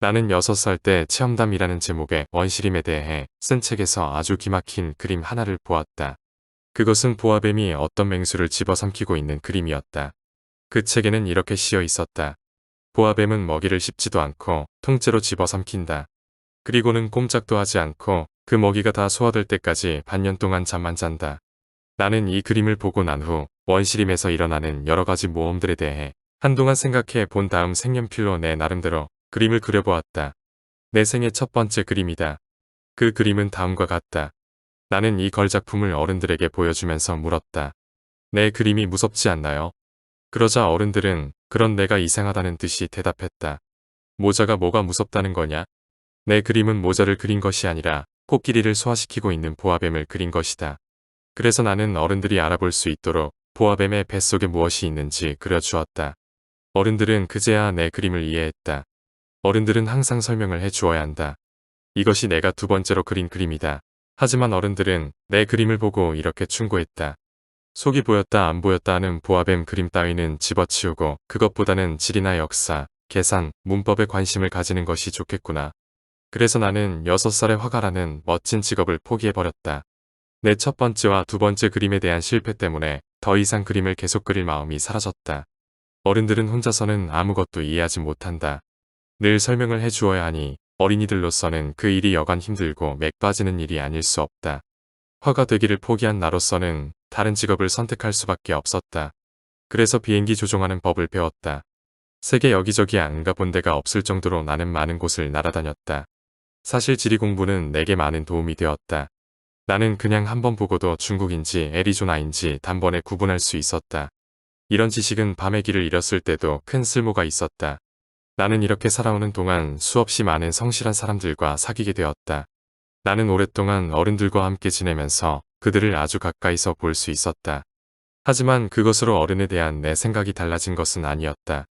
나는 6살 때 체험담이라는 제목의 원시림에 대해 쓴 책에서 아주 기막힌 그림 하나를 보았다. 그것은 보아뱀이 어떤 맹수를 집어삼키고 있는 그림이었다. 그 책에는 이렇게 씌어 있었다. 보아뱀은 먹이를 씹지도 않고 통째로 집어삼킨다. 그리고는 꼼짝도 하지 않고 그 먹이가 다 소화될 때까지 반년 동안 잠만 잔다. 나는 이 그림을 보고 난 후 원시림에서 일어나는 여러 가지 모험들에 대해 한동안 생각해 본 다음 색연필로 내 나름대로 그림을 그려보았다. 내 생애 첫 번째 그림이다. 그 그림은 다음과 같다. 나는 이 걸작품을 어른들에게 보여주면서 물었다. 내 그림이 무섭지 않나요? 그러자 어른들은 그런 내가 이상하다는 듯이 대답했다. 모자가 뭐가 무섭다는 거냐? 내 그림은 모자를 그린 것이 아니라 코끼리를 소화시키고 있는 보아뱀을 그린 것이다. 그래서 나는 어른들이 알아볼 수 있도록 보아뱀의 뱃속에 무엇이 있는지 그려주었다. 어른들은 그제야 내 그림을 이해했다. 어른들은 항상 설명을 해주어야 한다. 이것이 내가 두 번째로 그린 그림이다. 하지만 어른들은 내 그림을 보고 이렇게 충고했다. 속이 보였다 안 보였다 하는 보아뱀 그림 따위는 집어치우고 그것보다는 지리나 역사, 계산, 문법에 관심을 가지는 것이 좋겠구나. 그래서 나는 6살의 화가라는 멋진 직업을 포기해버렸다. 내 첫 번째와 두 번째 그림에 대한 실패 때문에 더 이상 그림을 계속 그릴 마음이 사라졌다. 어른들은 혼자서는 아무것도 이해하지 못한다. 늘 설명을 해주어야 하니 어린이들로서는 그 일이 여간 힘들고 맥 빠지는 일이 아닐 수 없다. 화가 되기를 포기한 나로서는 다른 직업을 선택할 수밖에 없었다. 그래서 비행기 조종하는 법을 배웠다. 세계 여기저기 안 가본 데가 없을 정도로 나는 많은 곳을 날아다녔다. 사실 지리 공부는 내게 많은 도움이 되었다. 나는 그냥 한번 보고도 중국인지 애리조나인지 단번에 구분할 수 있었다. 이런 지식은 밤의 길을 잃었을 때도 큰 쓸모가 있었다. 나는 이렇게 살아오는 동안 수없이 많은 성실한 사람들과 사귀게 되었다. 나는 오랫동안 어른들과 함께 지내면서 그들을 아주 가까이서 볼 수 있었다. 하지만 그것으로 어른에 대한 내 생각이 달라진 것은 아니었다.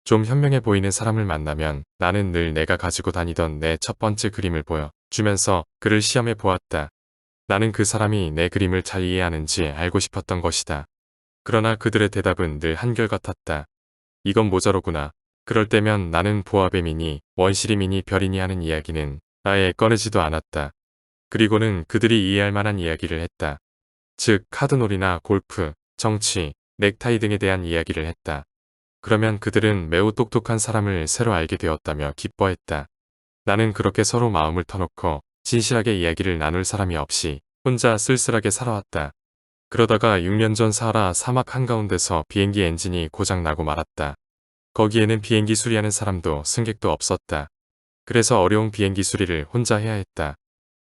좀 현명해 보이는 사람을 만나면 나는 늘 내가 가지고 다니던 내 첫 번째 그림을 보여주면서 그를 시험해 보았다. 나는 그 사람이 내 그림을 잘 이해하는지 알고 싶었던 것이다. 그러나 그들의 대답은 늘 한결같았다. 이건 모자로구나. 그럴 때면 나는 보아뱀이니 원시림이니 별이니 하는 이야기는 아예 꺼내지도 않았다. 그리고는 그들이 이해할 만한 이야기를 했다. 즉 카드놀이나 골프, 정치, 넥타이 등에 대한 이야기를 했다. 그러면 그들은 매우 똑똑한 사람을 새로 알게 되었다며 기뻐했다. 나는 그렇게 서로 마음을 터놓고 진실하게 이야기를 나눌 사람이 없이 혼자 쓸쓸하게 살아왔다. 그러다가 6년 전 사하라 사막 한가운데서 비행기 엔진이 고장나고 말았다. 거기에는 비행기 수리하는 사람도 승객도 없었다. 그래서 어려운 비행기 수리를 혼자 해야 했다.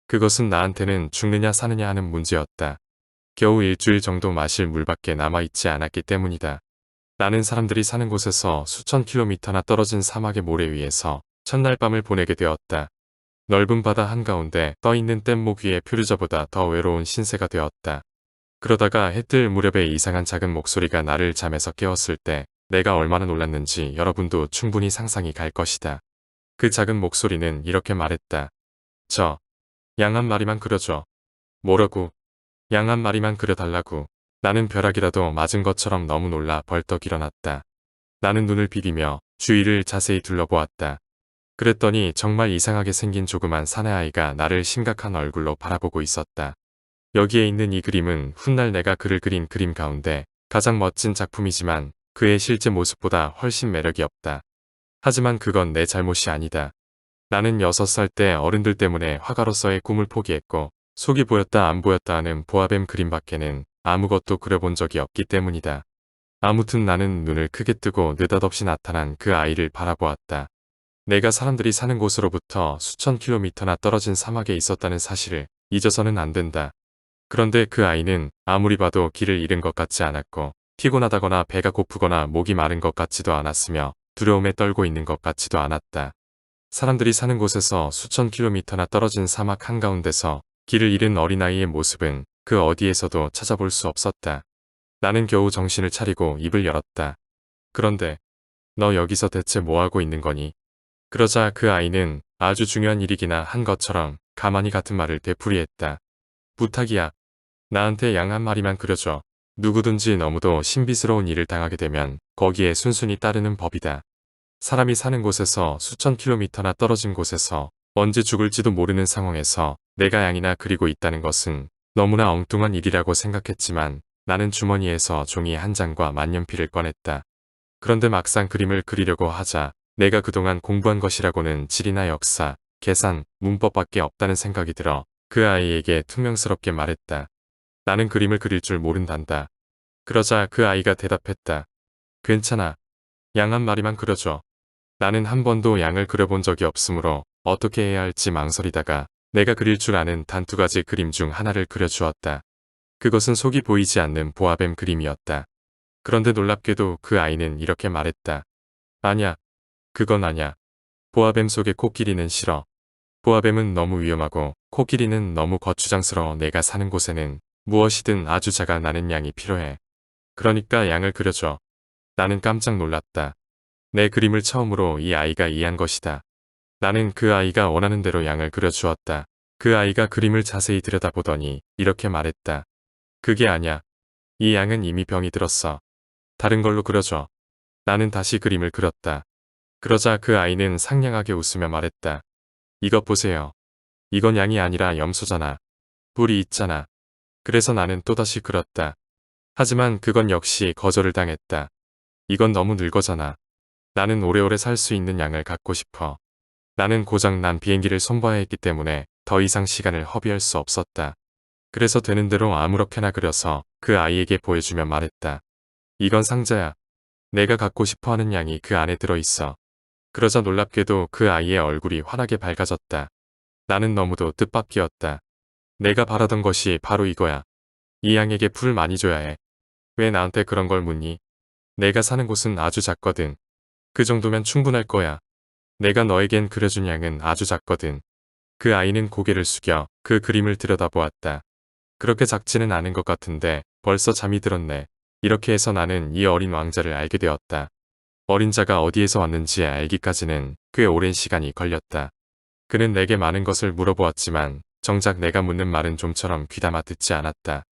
그것은 나한테는 죽느냐 사느냐 하는 문제였다. 겨우 일주일 정도 마실 물밖에 남아있지 않았기 때문이다. 나는 사람들이 사는 곳에서 수천 킬로미터나 떨어진 사막의 모래 위에서 첫날 밤을 보내게 되었다. 넓은 바다 한가운데 떠있는 뗏목 위의 표류자보다 더 외로운 신세가 되었다. 그러다가 해 뜰 무렵에 이상한 작은 목소리가 나를 잠에서 깨웠을 때 내가 얼마나 놀랐는지 여러분도 충분히 상상이 갈 것이다. 그 작은 목소리는 이렇게 말했다. 양 한 마리만 그려줘. 뭐라고? 양 한 마리만 그려달라고. 나는 벼락이라도 맞은 것처럼 너무 놀라 벌떡 일어났다. 나는 눈을 비비며 주위를 자세히 둘러보았다. 그랬더니 정말 이상하게 생긴 조그만 사내아이가 나를 심각한 얼굴로 바라보고 있었다. 여기에 있는 이 그림은 훗날 내가 그를 그린 그림 가운데 가장 멋진 작품이지만 그의 실제 모습보다 훨씬 매력이 없다. 하지만 그건 내 잘못이 아니다. 나는 6살 때 어른들 때문에 화가로서의 꿈을 포기했고 속이 보였다 안 보였다 하는 보아뱀 그림밖에는 아무것도 그려본 적이 없기 때문이다. 아무튼 나는 눈을 크게 뜨고 느닷없이 나타난 그 아이를 바라보았다. 내가 사람들이 사는 곳으로부터 수천 킬로미터나 떨어진 사막에 있었다는 사실을 잊어서는 안 된다. 그런데 그 아이는 아무리 봐도 길을 잃은 것 같지 않았고 피곤하다거나 배가 고프거나 목이 마른 것 같지도 않았으며 두려움에 떨고 있는 것 같지도 않았다. 사람들이 사는 곳에서 수천 킬로미터나 떨어진 사막 한가운데서 길을 잃은 어린아이의 모습은 그 어디에서도 찾아볼 수 없었다. 나는 겨우 정신을 차리고 입을 열었다. 그런데 너 여기서 대체 뭐하고 있는 거니? 그러자 그 아이는 아주 중요한 일이기나 한 것처럼 가만히 같은 말을 되풀이했다. 부탁이야. 나한테 양 한 마리만 그려줘. 누구든지 너무도 신비스러운 일을 당하게 되면 거기에 순순히 따르는 법이다. 사람이 사는 곳에서 수천 킬로미터나 떨어진 곳에서 언제 죽을지도 모르는 상황에서 내가 양이나 그리고 있다는 것은 너무나 엉뚱한 일이라고 생각했지만 나는 주머니에서 종이 한 장과 만년필을 꺼냈다. 그런데 막상 그림을 그리려고 하자 내가 그동안 공부한 것이라고는 지리나 역사, 계산, 문법밖에 없다는 생각이 들어 그 아이에게 퉁명스럽게 말했다. 나는 그림을 그릴 줄 모른단다. 그러자 그 아이가 대답했다. 괜찮아. 양 한 마리만 그려줘. 나는 한 번도 양을 그려본 적이 없으므로 어떻게 해야 할지 망설이다가 내가 그릴 줄 아는 단 2가지 그림 중 하나를 그려주었다. 그것은 속이 보이지 않는 보아뱀 그림이었다. 그런데 놀랍게도 그 아이는 이렇게 말했다. 아냐, 그건 아냐. 보아뱀 속의 코끼리는 싫어. 보아뱀은 너무 위험하고 코끼리는 너무 거추장스러워. 내가 사는 곳에는 무엇이든 아주 작아 나는 양이 필요해. 그러니까 양을 그려줘. 나는 깜짝 놀랐다. 내 그림을 처음으로 이 아이가 이해한 것이다. 나는 그 아이가 원하는 대로 양을 그려주었다. 그 아이가 그림을 자세히 들여다보더니 이렇게 말했다. 그게 아냐. 이 양은 이미 병이 들었어. 다른 걸로 그려줘. 나는 다시 그림을 그렸다. 그러자 그 아이는 상냥하게 웃으며 말했다. 이것 보세요. 이건 양이 아니라 염소잖아. 뿔이 있잖아. 그래서 나는 또다시 그렸다. 하지만 그건 역시 거절을 당했다. 이건 너무 늙어잖아. 나는 오래오래 살 수 있는 양을 갖고 싶어. 나는 고장난 비행기를 손봐야 했기 때문에 더 이상 시간을 허비할 수 없었다. 그래서 되는 대로 아무렇게나 그려서 그 아이에게 보여주며 말했다. 이건 상자야. 내가 갖고 싶어하는 양이 그 안에 들어있어. 그러자 놀랍게도 그 아이의 얼굴이 환하게 밝아졌다. 나는 너무도 뜻밖이었다. 내가 바라던 것이 바로 이거야. 이 양에게 풀을 많이 줘야 해. 왜 나한테 그런 걸 묻니? 내가 사는 곳은 아주 작거든. 그 정도면 충분할 거야. 내가 너에겐 그려준 양은 아주 작거든. 그 아이는 고개를 숙여 그 그림을 들여다보았다. 그렇게 작지는 않은 것 같은데 벌써 잠이 들었네. 이렇게 해서 나는 이 어린 왕자를 알게 되었다. 어린 자가 어디에서 왔는지 알기까지는 꽤 오랜 시간이 걸렸다. 그는 내게 많은 것을 물어보았지만 정작 내가 묻는 말은 좀처럼 귀담아 듣지 않았다.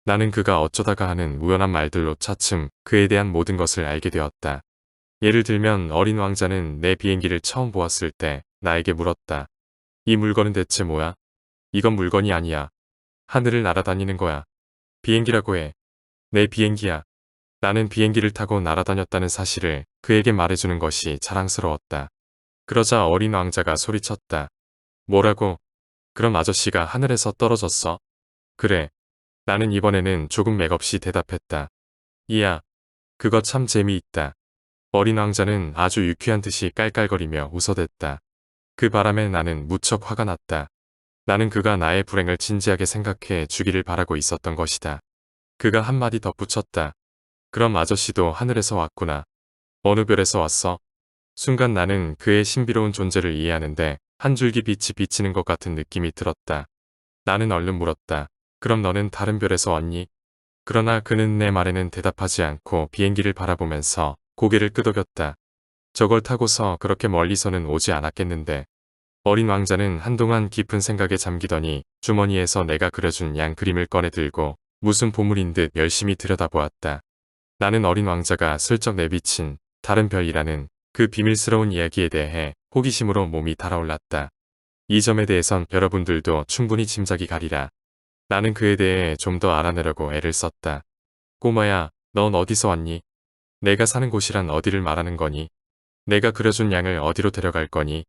나는 그가 어쩌다가 하는 우연한 말들로 차츰 그에 대한 모든 것을 알게 되었다. 예를 들면 어린 왕자는 내 비행기를 처음 보았을 때 나에게 물었다. 이 물건은 대체 뭐야? 이건 물건이 아니야. 하늘을 날아다니는 거야. 비행기라고 해. 내 비행기야. 나는 비행기를 타고 날아다녔다는 사실을 그에게 말해주는 것이 자랑스러웠다. 그러자 어린 왕자가 소리쳤다. 뭐라고? 그럼 아저씨가 하늘에서 떨어졌어? 그래. 나는 이번에는 조금 맥없이 대답했다. 이야, 그거 참 재미있다. 어린 왕자는 아주 유쾌한 듯이 깔깔거리며 웃어댔다. 그 바람에 나는 무척 화가 났다. 나는 그가 나의 불행을 진지하게 생각해 주기를 바라고 있었던 것이다. 그가 한마디 덧붙였다. 그럼 아저씨도 하늘에서 왔구나. 어느 별에서 왔어? 순간 나는 그의 신비로운 존재를 이해하는데 한 줄기 빛이 비치는 것 같은 느낌이 들었다. 나는 얼른 물었다. 그럼 너는 다른 별에서 왔니? 그러나 그는 내 말에는 대답하지 않고 비행기를 바라보면서 고개를 끄덕였다. 저걸 타고서 그렇게 멀리서는 오지 않았겠는데. 어린 왕자는 한동안 깊은 생각에 잠기더니 주머니에서 내가 그려준 양 그림을 꺼내 들고 무슨 보물인 듯 열심히 들여다보았다. 나는 어린 왕자가 슬쩍 내비친 다른 별이라는 그 비밀스러운 이야기에 대해 호기심으로 몸이 달아올랐다. 이 점에 대해선 여러분들도 충분히 짐작이 가리라. 나는 그에 대해 좀 더 알아내려고 애를 썼다. 꼬마야, 넌 어디서 왔니? 내가 사는 곳이란 어디를 말하는 거니? 내가 그려준 양을 어디로 데려갈 거니?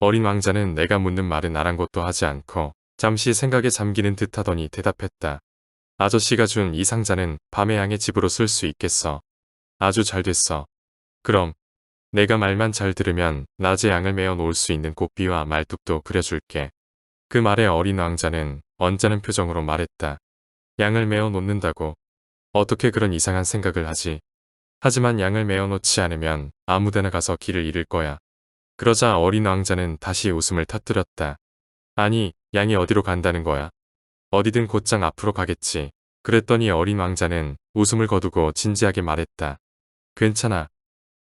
어린 왕자는 내가 묻는 말은 아랑곳도 하지 않고 잠시 생각에 잠기는 듯 하더니 대답했다. 아저씨가 준 이 상자는 밤에 양의 집으로 쓸 수 있겠어. 아주 잘 됐어. 그럼 내가 말만 잘 들으면 낮에 양을 메어 놓을 수 있는 고삐와 말뚝도 그려줄게. 그 말에 어린 왕자는 언짢은 표정으로 말했다. 양을 메어 놓는다고? 어떻게 그런 이상한 생각을 하지? 하지만 양을 메어 놓지 않으면 아무데나 가서 길을 잃을 거야. 그러자 어린 왕자는 다시 웃음을 터뜨렸다. 아니, 양이 어디로 간다는 거야? 어디든 곧장 앞으로 가겠지. 그랬더니 어린 왕자는 웃음을 거두고 진지하게 말했다. 괜찮아.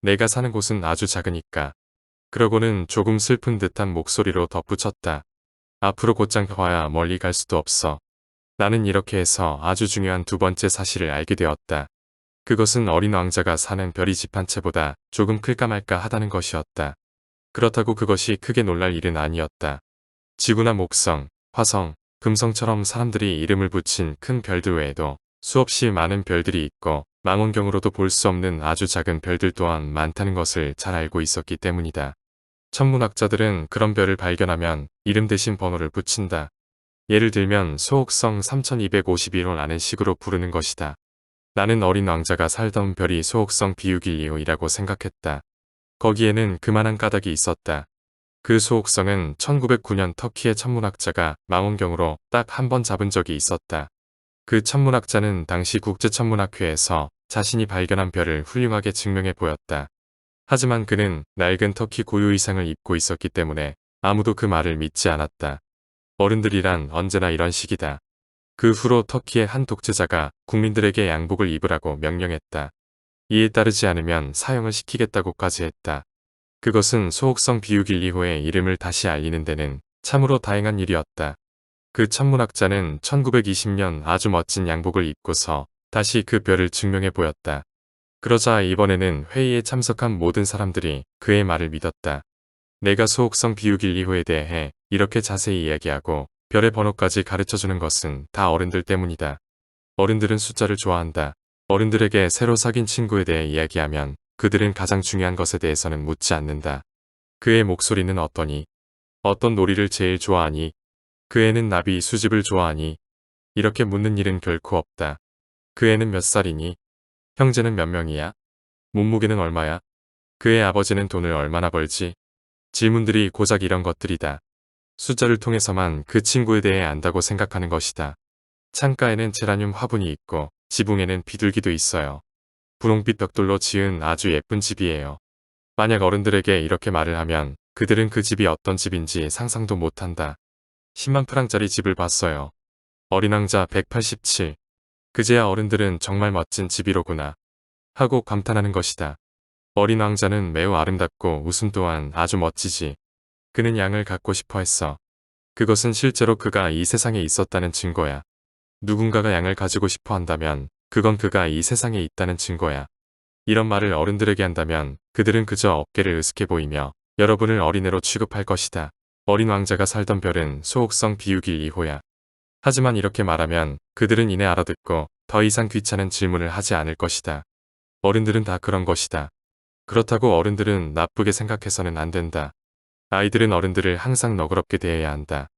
내가 사는 곳은 아주 작으니까. 그러고는 조금 슬픈 듯한 목소리로 덧붙였다. 앞으로 곧장 가야 멀리 갈 수도 없어. 나는 이렇게 해서 아주 중요한 두 번째 사실을 알게 되었다. 그것은 어린 왕자가 사는 별이 집 한 채보다 조금 클까 말까 하다는 것이었다. 그렇다고 그것이 크게 놀랄 일은 아니었다. 지구나 목성, 화성, 금성처럼 사람들이 이름을 붙인 큰 별들 외에도 수없이 많은 별들이 있고 망원경으로도 볼 수 없는 아주 작은 별들 또한 많다는 것을 잘 알고 있었기 때문이다. 천문학자들은 그런 별을 발견하면 이름 대신 번호를 붙인다. 예를 들면 소옥성 3251호라는 식으로 부르는 것이다. 나는 어린 왕자가 살던 별이 소옥성 비육일이호이라고 생각했다. 거기에는 그만한 까닭이 있었다. 그 소옥성은 1909년 터키의 천문학자가 망원경으로 딱 한 번 잡은 적이 있었다. 그 천문학자는 당시 국제천문학회에서 자신이 발견한 별을 훌륭하게 증명해 보였다. 하지만 그는 낡은 터키 고유 의상을 입고 있었기 때문에 아무도 그 말을 믿지 않았다. 어른들이란 언제나 이런 식이다. 그 후로 터키의 한 독재자가 국민들에게 양복을 입으라고 명령했다. 이에 따르지 않으면 사형을 시키겠다고까지 했다. 그것은 소옥성 비육일이호의 이름을 다시 알리는 데는 참으로 다행한 일이었다. 그 천문학자는 1920년 아주 멋진 양복을 입고서 다시 그 별을 증명해 보였다. 그러자 이번에는 회의에 참석한 모든 사람들이 그의 말을 믿었다. 내가 소옥성 비육일이호에 대해 이렇게 자세히 이야기하고 별의 번호까지 가르쳐주는 것은 다 어른들 때문이다. 어른들은 숫자를 좋아한다. 어른들에게 새로 사귄 친구에 대해 이야기하면 그들은 가장 중요한 것에 대해서는 묻지 않는다. 그의 목소리는 어떠니? 어떤 놀이를 제일 좋아하니? 그 애는 나비 수집을 좋아하니? 이렇게 묻는 일은 결코 없다. 그 애는 몇 살이니? 형제는 몇 명이야? 몸무게는 얼마야? 그의 아버지는 돈을 얼마나 벌지? 질문들이 고작 이런 것들이다. 숫자를 통해서만 그 친구에 대해 안다고 생각하는 것이다. 창가에는 제라늄 화분이 있고 지붕에는 비둘기도 있어요. 분홍빛 벽돌로 지은 아주 예쁜 집이에요. 만약 어른들에게 이렇게 말을 하면 그들은 그 집이 어떤 집인지 상상도 못한다. 10만 프랑짜리 집을 봤어요. 어린 왕자 187. 그제야 어른들은 정말 멋진 집이로구나 하고 감탄하는 것이다. 어린 왕자는 매우 아름답고 웃음 또한 아주 멋지지. 그는 양을 갖고 싶어 했어. 그것은 실제로 그가 이 세상에 있었다는 증거야. 누군가가 양을 가지고 싶어 한다면 그건 그가 이 세상에 있다는 증거야. 이런 말을 어른들에게 한다면 그들은 그저 어깨를 으스게 보이며 여러분을 어린애로 취급할 것이다. 어린 왕자가 살던 별은 소옥성 비육일이호야. 하지만 이렇게 말하면 그들은 이내 알아듣고 더 이상 귀찮은 질문을 하지 않을 것이다. 어른들은 다 그런 것이다. 그렇다고 어른들은 나쁘게 생각해서는 안 된다. 아이들은 어른들을 항상 너그럽게 대해야 한다.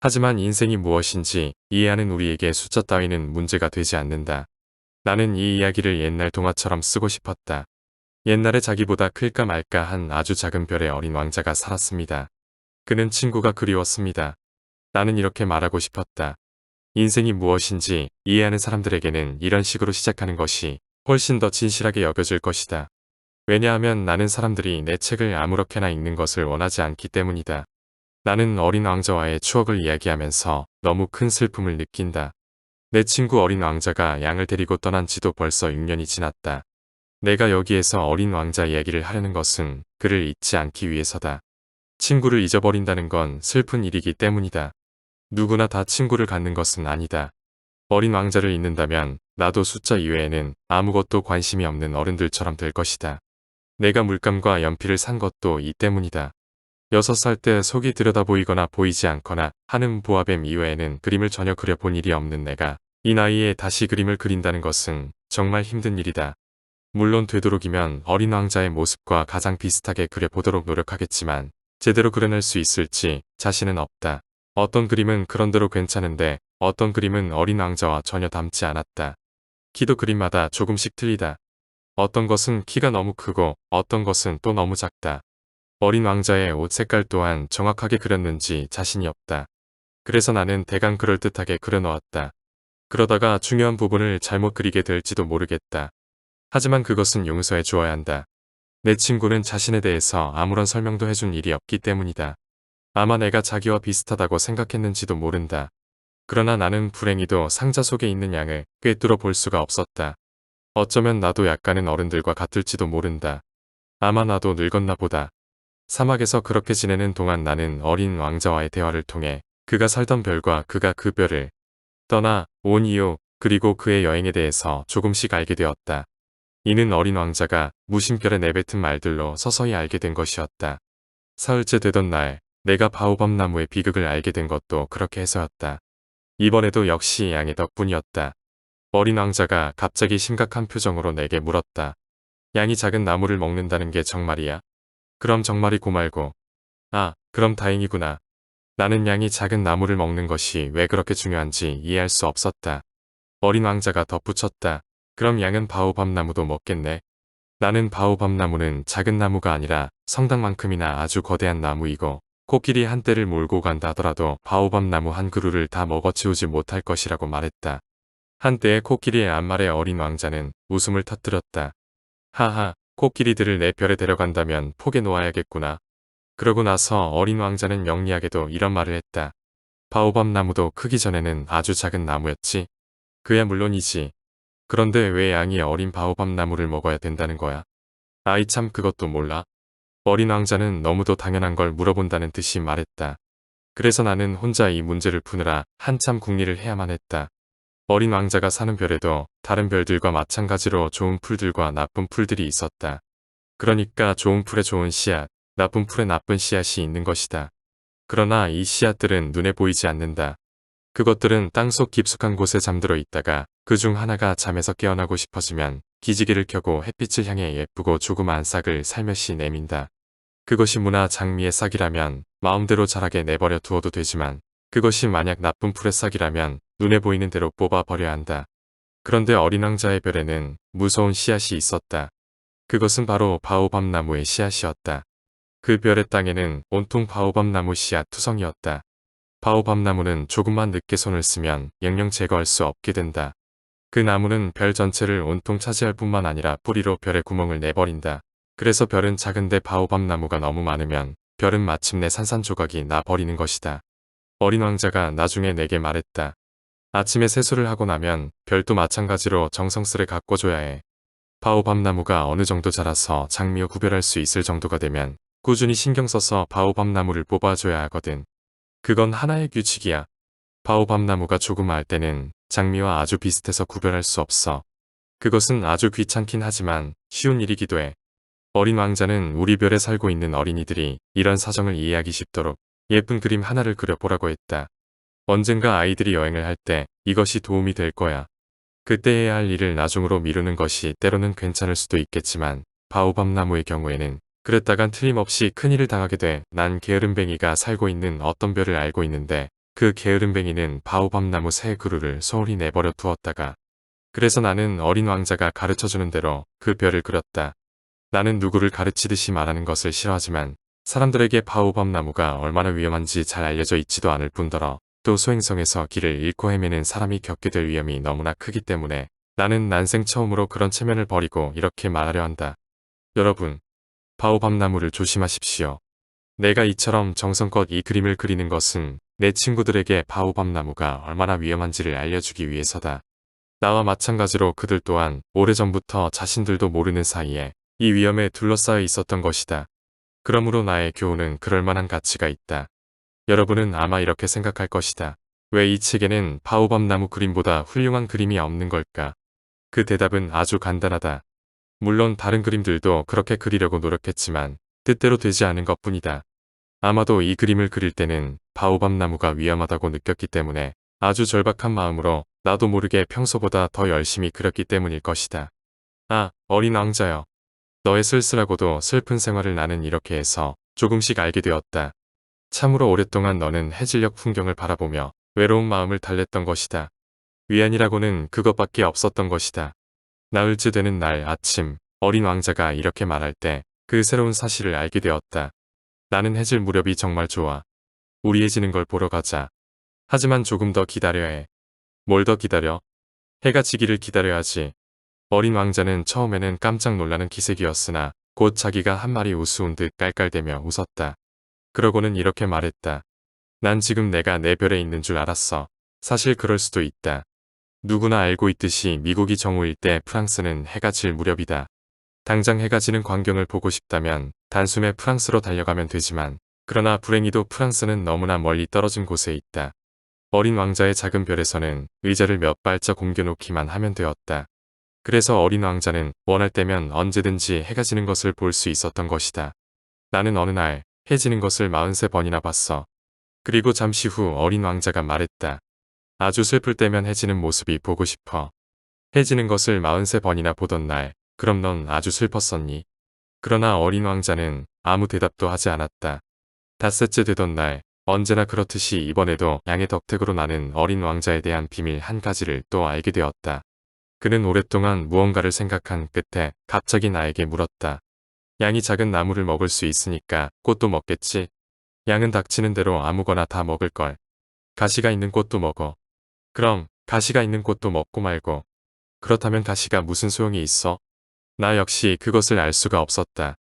하지만 인생이 무엇인지 이해하는 우리에게 숫자 따위는 문제가 되지 않는다. 나는 이 이야기를 옛날 동화처럼 쓰고 싶었다. 옛날에 자기보다 클까 말까 한 아주 작은 별의 어린 왕자가 살았습니다. 그는 친구가 그리웠습니다. 나는 이렇게 말하고 싶었다. 인생이 무엇인지 이해하는 사람들에게는 이런 식으로 시작하는 것이 훨씬 더 진실하게 여겨질 것이다. 왜냐하면 나는 사람들이 내 책을 아무렇게나 읽는 것을 원하지 않기 때문이다. 나는 어린 왕자와의 추억을 이야기하면서 너무 큰 슬픔을 느낀다. 내 친구 어린 왕자가 양을 데리고 떠난 지도 벌써 6년이 지났다. 내가 여기에서 어린 왕자 이야기를 하려는 것은 그를 잊지 않기 위해서다. 친구를 잊어버린다는 건 슬픈 일이기 때문이다. 누구나 다 친구를 갖는 것은 아니다. 어린 왕자를 잊는다면 나도 숫자 이외에는 아무것도 관심이 없는 어른들처럼 될 것이다. 내가 물감과 연필을 산 것도 이 때문이다. 6살 때 속이 들여다보이거나 보이지 않거나 하는 보아뱀 이외에는 그림을 전혀 그려본 일이 없는 내가 이 나이에 다시 그림을 그린다는 것은 정말 힘든 일이다. 물론 되도록이면 어린 왕자의 모습과 가장 비슷하게 그려보도록 노력하겠지만 제대로 그려낼 수 있을지 자신은 없다. 어떤 그림은 그런대로 괜찮은데 어떤 그림은 어린 왕자와 전혀 닮지 않았다. 키도 그림마다 조금씩 틀리다. 어떤 것은 키가 너무 크고 어떤 것은 또 너무 작다. 어린 왕자의 옷 색깔 또한 정확하게 그렸는지 자신이 없다. 그래서 나는 대강 그럴듯하게 그려놓았다. 그러다가 중요한 부분을 잘못 그리게 될지도 모르겠다. 하지만 그것은 용서해 주어야 한다. 내 친구는 자신에 대해서 아무런 설명도 해준 일이 없기 때문이다. 아마 내가 자기와 비슷하다고 생각했는지도 모른다. 그러나 나는 불행히도 상자 속에 있는 양을 꿰뚫어 볼 수가 없었다. 어쩌면 나도 약간은 어른들과 같을지도 모른다. 아마 나도 늙었나 보다. 사막에서 그렇게 지내는 동안 나는 어린 왕자와의 대화를 통해 그가 살던 별과 그가 그 별을 떠나 온 이유 그리고 그의 여행에 대해서 조금씩 알게 되었다. 이는 어린 왕자가 무심결에 내뱉은 말들로 서서히 알게 된 것이었다. 사흘째 되던 날 내가 바오밥 나무의 비극을 알게 된 것도 그렇게 해서였다. 이번에도 역시 양의 덕분이었다. 어린 왕자가 갑자기 심각한 표정으로 내게 물었다. 양이 작은 나무를 먹는다는 게 정말이야? 그럼 정말이고 말고. 아, 그럼 다행이구나. 나는 양이 작은 나무를 먹는 것이 왜 그렇게 중요한지 이해할 수 없었다. 어린 왕자가 덧붙였다. 그럼 양은 바오밥 나무도 먹겠네. 나는 바오밥 나무는 작은 나무가 아니라 성당만큼이나 아주 거대한 나무이고 코끼리 한 떼를 몰고 간다 하더라도 바오밥 나무 한 그루를 다 먹어치우지 못할 것이라고 말했다. 한때의 코끼리의 앞말에 어린 왕자는 웃음을 터뜨렸다. 하하, 코끼리들을 내 별에 데려간다면 폭에 놓아야겠구나. 그러고 나서 어린 왕자는 영리하게도 이런 말을 했다. 바오밥 나무도 크기 전에는 아주 작은 나무였지. 그야 물론이지. 그런데 왜 양이 어린 바오밥 나무를 먹어야 된다는 거야? 아이 참 그것도 몰라. 어린 왕자는 너무도 당연한 걸 물어본다는 듯이 말했다. 그래서 나는 혼자 이 문제를 푸느라 한참 궁리를 해야만 했다. 어린 왕자가 사는 별에도 다른 별들과 마찬가지로 좋은 풀들과 나쁜 풀들이 있었다. 그러니까 좋은 풀에 좋은 씨앗, 나쁜 풀에 나쁜 씨앗이 있는 것이다. 그러나 이 씨앗들은 눈에 보이지 않는다. 그것들은 땅속 깊숙한 곳에 잠들어 있다가 그중 하나가 잠에서 깨어나고 싶어지면 기지개를 켜고 햇빛을 향해 예쁘고 조그마한 싹을 살며시 내민다. 그것이 무나 장미의 싹이라면 마음대로 자라게 내버려 두어도 되지만 그것이 만약 나쁜 풀의 싹이라면 눈에 보이는 대로 뽑아 버려야 한다. 그런데 어린 왕자의 별에는 무서운 씨앗이 있었다. 그것은 바로 바오밥 나무의 씨앗이었다. 그 별의 땅에는 온통 바오밥 나무 씨앗 투성이었다. 바오밥 나무는 조금만 늦게 손을 쓰면 영영 제거할 수 없게 된다. 그 나무는 별 전체를 온통 차지할 뿐만 아니라 뿌리로 별의 구멍을 내버린다. 그래서 별은 작은데 바오밥 나무가 너무 많으면 별은 마침내 산산조각이 나 버리는 것이다. 어린 왕자가 나중에 내게 말했다. 아침에 세수를 하고 나면 별도 마찬가지로 정성스레 가꿔줘야 해. 바오밥 나무가 어느 정도 자라서 장미와 구별할 수 있을 정도가 되면 꾸준히 신경 써서 바오밥 나무를 뽑아줘야 하거든. 그건 하나의 규칙이야. 바오밥 나무가 조그마할 때는 장미와 아주 비슷해서 구별할 수 없어. 그것은 아주 귀찮긴 하지만 쉬운 일이기도 해. 어린 왕자는 우리 별에 살고 있는 어린이들이 이런 사정을 이해하기 쉽도록 예쁜 그림 하나를 그려보라고 했다. 언젠가 아이들이 여행을 할 때 이것이 도움이 될 거야. 그때 해야 할 일을 나중으로 미루는 것이 때로는 괜찮을 수도 있겠지만 바오밥 나무의 경우에는 그랬다간 틀림없이 큰일을 당하게 돼. 난 게으름뱅이가 살고 있는 어떤 별을 알고 있는데 그 게으름뱅이는 바오밥 나무 새 그루를 소홀히 내버려 두었다가 그래서 나는 어린 왕자가 가르쳐주는 대로 그 별을 그렸다. 나는 누구를 가르치듯이 말하는 것을 싫어하지만 사람들에게 바오밥 나무가 얼마나 위험한지 잘 알려져 있지도 않을 뿐더러 또 소행성에서 길을 잃고 헤매는 사람이 겪게 될 위험이 너무나 크기 때문에 나는 난생 처음으로 그런 체면을 버리고 이렇게 말하려 한다. 여러분, 바오밥 나무를 조심하십시오. 내가 이처럼 정성껏 이 그림을 그리는 것은 내 친구들에게 바오밥 나무가 얼마나 위험한지를 알려주기 위해서다. 나와 마찬가지로 그들 또한 오래전부터 자신들도 모르는 사이에 이 위험에 둘러싸여 있었던 것이다. 그러므로 나의 교훈은 그럴 만한 가치가 있다. 여러분은 아마 이렇게 생각할 것이다. 왜 이 책에는 바오밥 나무 그림보다 훌륭한 그림이 없는 걸까? 그 대답은 아주 간단하다. 물론 다른 그림들도 그렇게 그리려고 노력했지만 뜻대로 되지 않은 것뿐이다. 아마도 이 그림을 그릴 때는 바오밥 나무가 위험하다고 느꼈기 때문에 아주 절박한 마음으로 나도 모르게 평소보다 더 열심히 그렸기 때문일 것이다. 아, 어린 왕자여. 너의 쓸쓸하고도 슬픈 생활을 나는 이렇게 해서 조금씩 알게 되었다. 참으로 오랫동안 너는 해질녘 풍경을 바라보며 외로운 마음을 달랬던 것이다. 위안이라고는 그것밖에 없었던 것이다. 나흘째 되는 날 아침, 어린 왕자가 이렇게 말할 때 그 새로운 사실을 알게 되었다. 나는 해질 무렵이 정말 좋아. 우리 해지는 걸 보러 가자. 하지만 조금 더 기다려야 해. 뭘 더 기다려? 해가 지기를 기다려야지. 어린 왕자는 처음에는 깜짝 놀라는 기색이었으나 곧 자기가 한 말이 우스운 듯 깔깔대며 웃었다. 그러고는 이렇게 말했다. 난 지금 내가 내 별에 있는 줄 알았어. 사실 그럴 수도 있다. 누구나 알고 있듯이 미국이 정오일 때 프랑스는 해가 질 무렵이다. 당장 해가 지는 광경을 보고 싶다면 단숨에 프랑스로 달려가면 되지만 그러나 불행히도 프랑스는 너무나 멀리 떨어진 곳에 있다. 어린 왕자의 작은 별에서는 의자를 몇 발짝 옮겨놓기만 하면 되었다. 그래서 어린 왕자는 원할 때면 언제든지 해가 지는 것을 볼 수 있었던 것이다. 나는 어느 날 해 지는 것을 43번이나 봤어. 그리고 잠시 후 어린 왕자가 말했다. 아주 슬플 때면 해 지는 모습이 보고 싶어. 해 지는 것을 43번이나 보던 날, 그럼 넌 아주 슬펐었니? 그러나 어린 왕자는 아무 대답도 하지 않았다. 닷새째 되던 날, 언제나 그렇듯이 이번에도 양의 덕택으로 나는 어린 왕자에 대한 비밀 한 가지를 또 알게 되었다. 그는 오랫동안 무언가를 생각한 끝에 갑자기 나에게 물었다. 양이 작은 나무를 먹을 수 있으니까 꽃도 먹겠지? 양은 닥치는 대로 아무거나 다 먹을걸. 가시가 있는 꽃도 먹어. 그럼 가시가 있는 꽃도 먹고 말고. 그렇다면 가시가 무슨 소용이 있어? 나 역시 그것을 알 수가 없었다.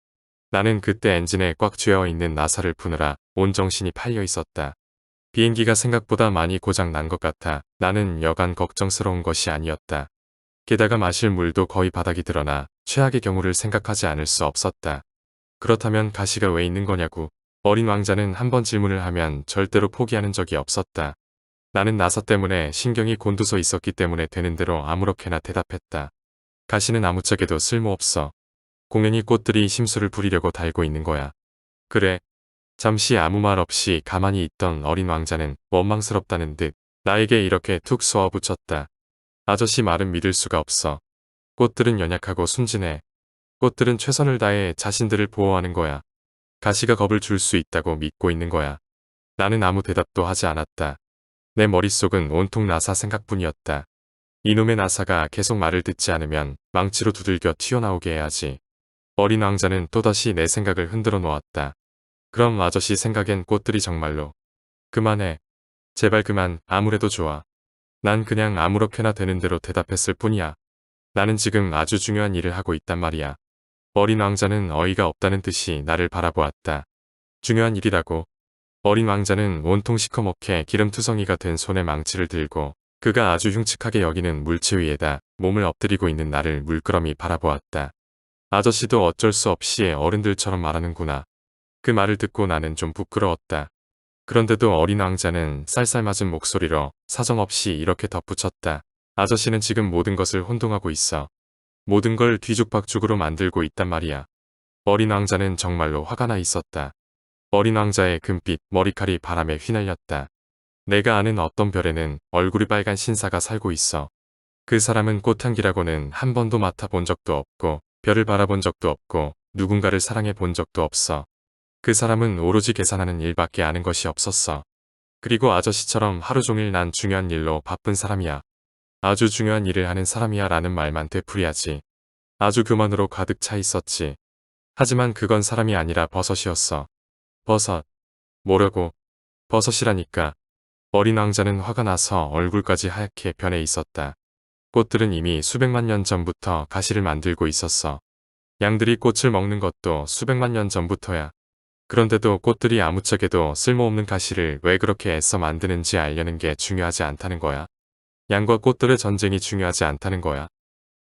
나는 그때 엔진에 꽉 쥐어 있는 나사를 푸느라 온 정신이 팔려 있었다. 비행기가 생각보다 많이 고장 난 것 같아 나는 여간 걱정스러운 것이 아니었다. 게다가 마실 물도 거의 바닥이 드러나 최악의 경우를 생각하지 않을 수 없었다. 그렇다면 가시가 왜 있는 거냐고. 어린 왕자는 한 번 질문을 하면 절대로 포기하는 적이 없었다. 나는 나사 때문에 신경이 곤두서 있었기 때문에 되는 대로 아무렇게나 대답했다. 가시는 아무짝에도 쓸모없어. 공연히 꽃들이 심술을 부리려고 달고 있는 거야. 그래. 잠시 아무 말 없이 가만히 있던 어린 왕자는 원망스럽다는 듯 나에게 이렇게 툭 쏘아붙였다. 아저씨 말은 믿을 수가 없어. 꽃들은 연약하고 순진해. 꽃들은 최선을 다해 자신들을 보호하는 거야. 가시가 겁을 줄 수 있다고 믿고 있는 거야. 나는 아무 대답도 하지 않았다. 내 머릿속은 온통 나사 생각뿐이었다. 이놈의 나사가 계속 말을 듣지 않으면 망치로 두들겨 튀어나오게 해야지. 어린 왕자는 또다시 내 생각을 흔들어 놓았다. 그럼 아저씨 생각엔 꽃들이 정말로. 그만해. 제발 그만. 아무래도 좋아. 난 그냥 아무렇게나 되는 대로 대답했을 뿐이야. 나는 지금 아주 중요한 일을 하고 있단 말이야. 어린 왕자는 어이가 없다는 듯이 나를 바라보았다. 중요한 일이라고. 어린 왕자는 온통 시커멓게 기름투성이가 된 손에 망치를 들고 그가 아주 흉측하게 여기는 물체 위에다 몸을 엎드리고 있는 나를 물끄러미 바라보았다. 아저씨도 어쩔 수 없이 어른들처럼 말하는구나. 그 말을 듣고 나는 좀 부끄러웠다. 그런데도 어린 왕자는 쌀쌀맞은 목소리로 사정없이 이렇게 덧붙였다. 아저씨는 지금 모든 것을 혼동하고 있어. 모든 걸 뒤죽박죽으로 만들고 있단 말이야. 어린 왕자는 정말로 화가 나 있었다. 어린 왕자의 금빛 머리칼이 바람에 휘날렸다. 내가 아는 어떤 별에는 얼굴이 빨간 신사가 살고 있어. 그 사람은 꽃향기라고는 한 번도 맡아본 적도 없고 별을 바라본 적도 없고 누군가를 사랑해 본 적도 없어. 그 사람은 오로지 계산하는 일밖에 아는 것이 없었어. 그리고 아저씨처럼 하루 종일 난 중요한 일로 바쁜 사람이야. 아주 중요한 일을 하는 사람이야 라는 말만 되풀이하지. 아주 교만으로 가득 차 있었지. 하지만 그건 사람이 아니라 버섯이었어. 버섯. 뭐라고? 버섯이라니까. 어린 왕자는 화가 나서 얼굴까지 하얗게 변해 있었다. 꽃들은 이미 수백만 년 전부터 가시를 만들고 있었어. 양들이 꽃을 먹는 것도 수백만 년 전부터야. 그런데도 꽃들이 아무짝에도 쓸모없는 가시를 왜 그렇게 애써 만드는지 알려는 게 중요하지 않다는 거야. 양과 꽃들의 전쟁이 중요하지 않다는 거야.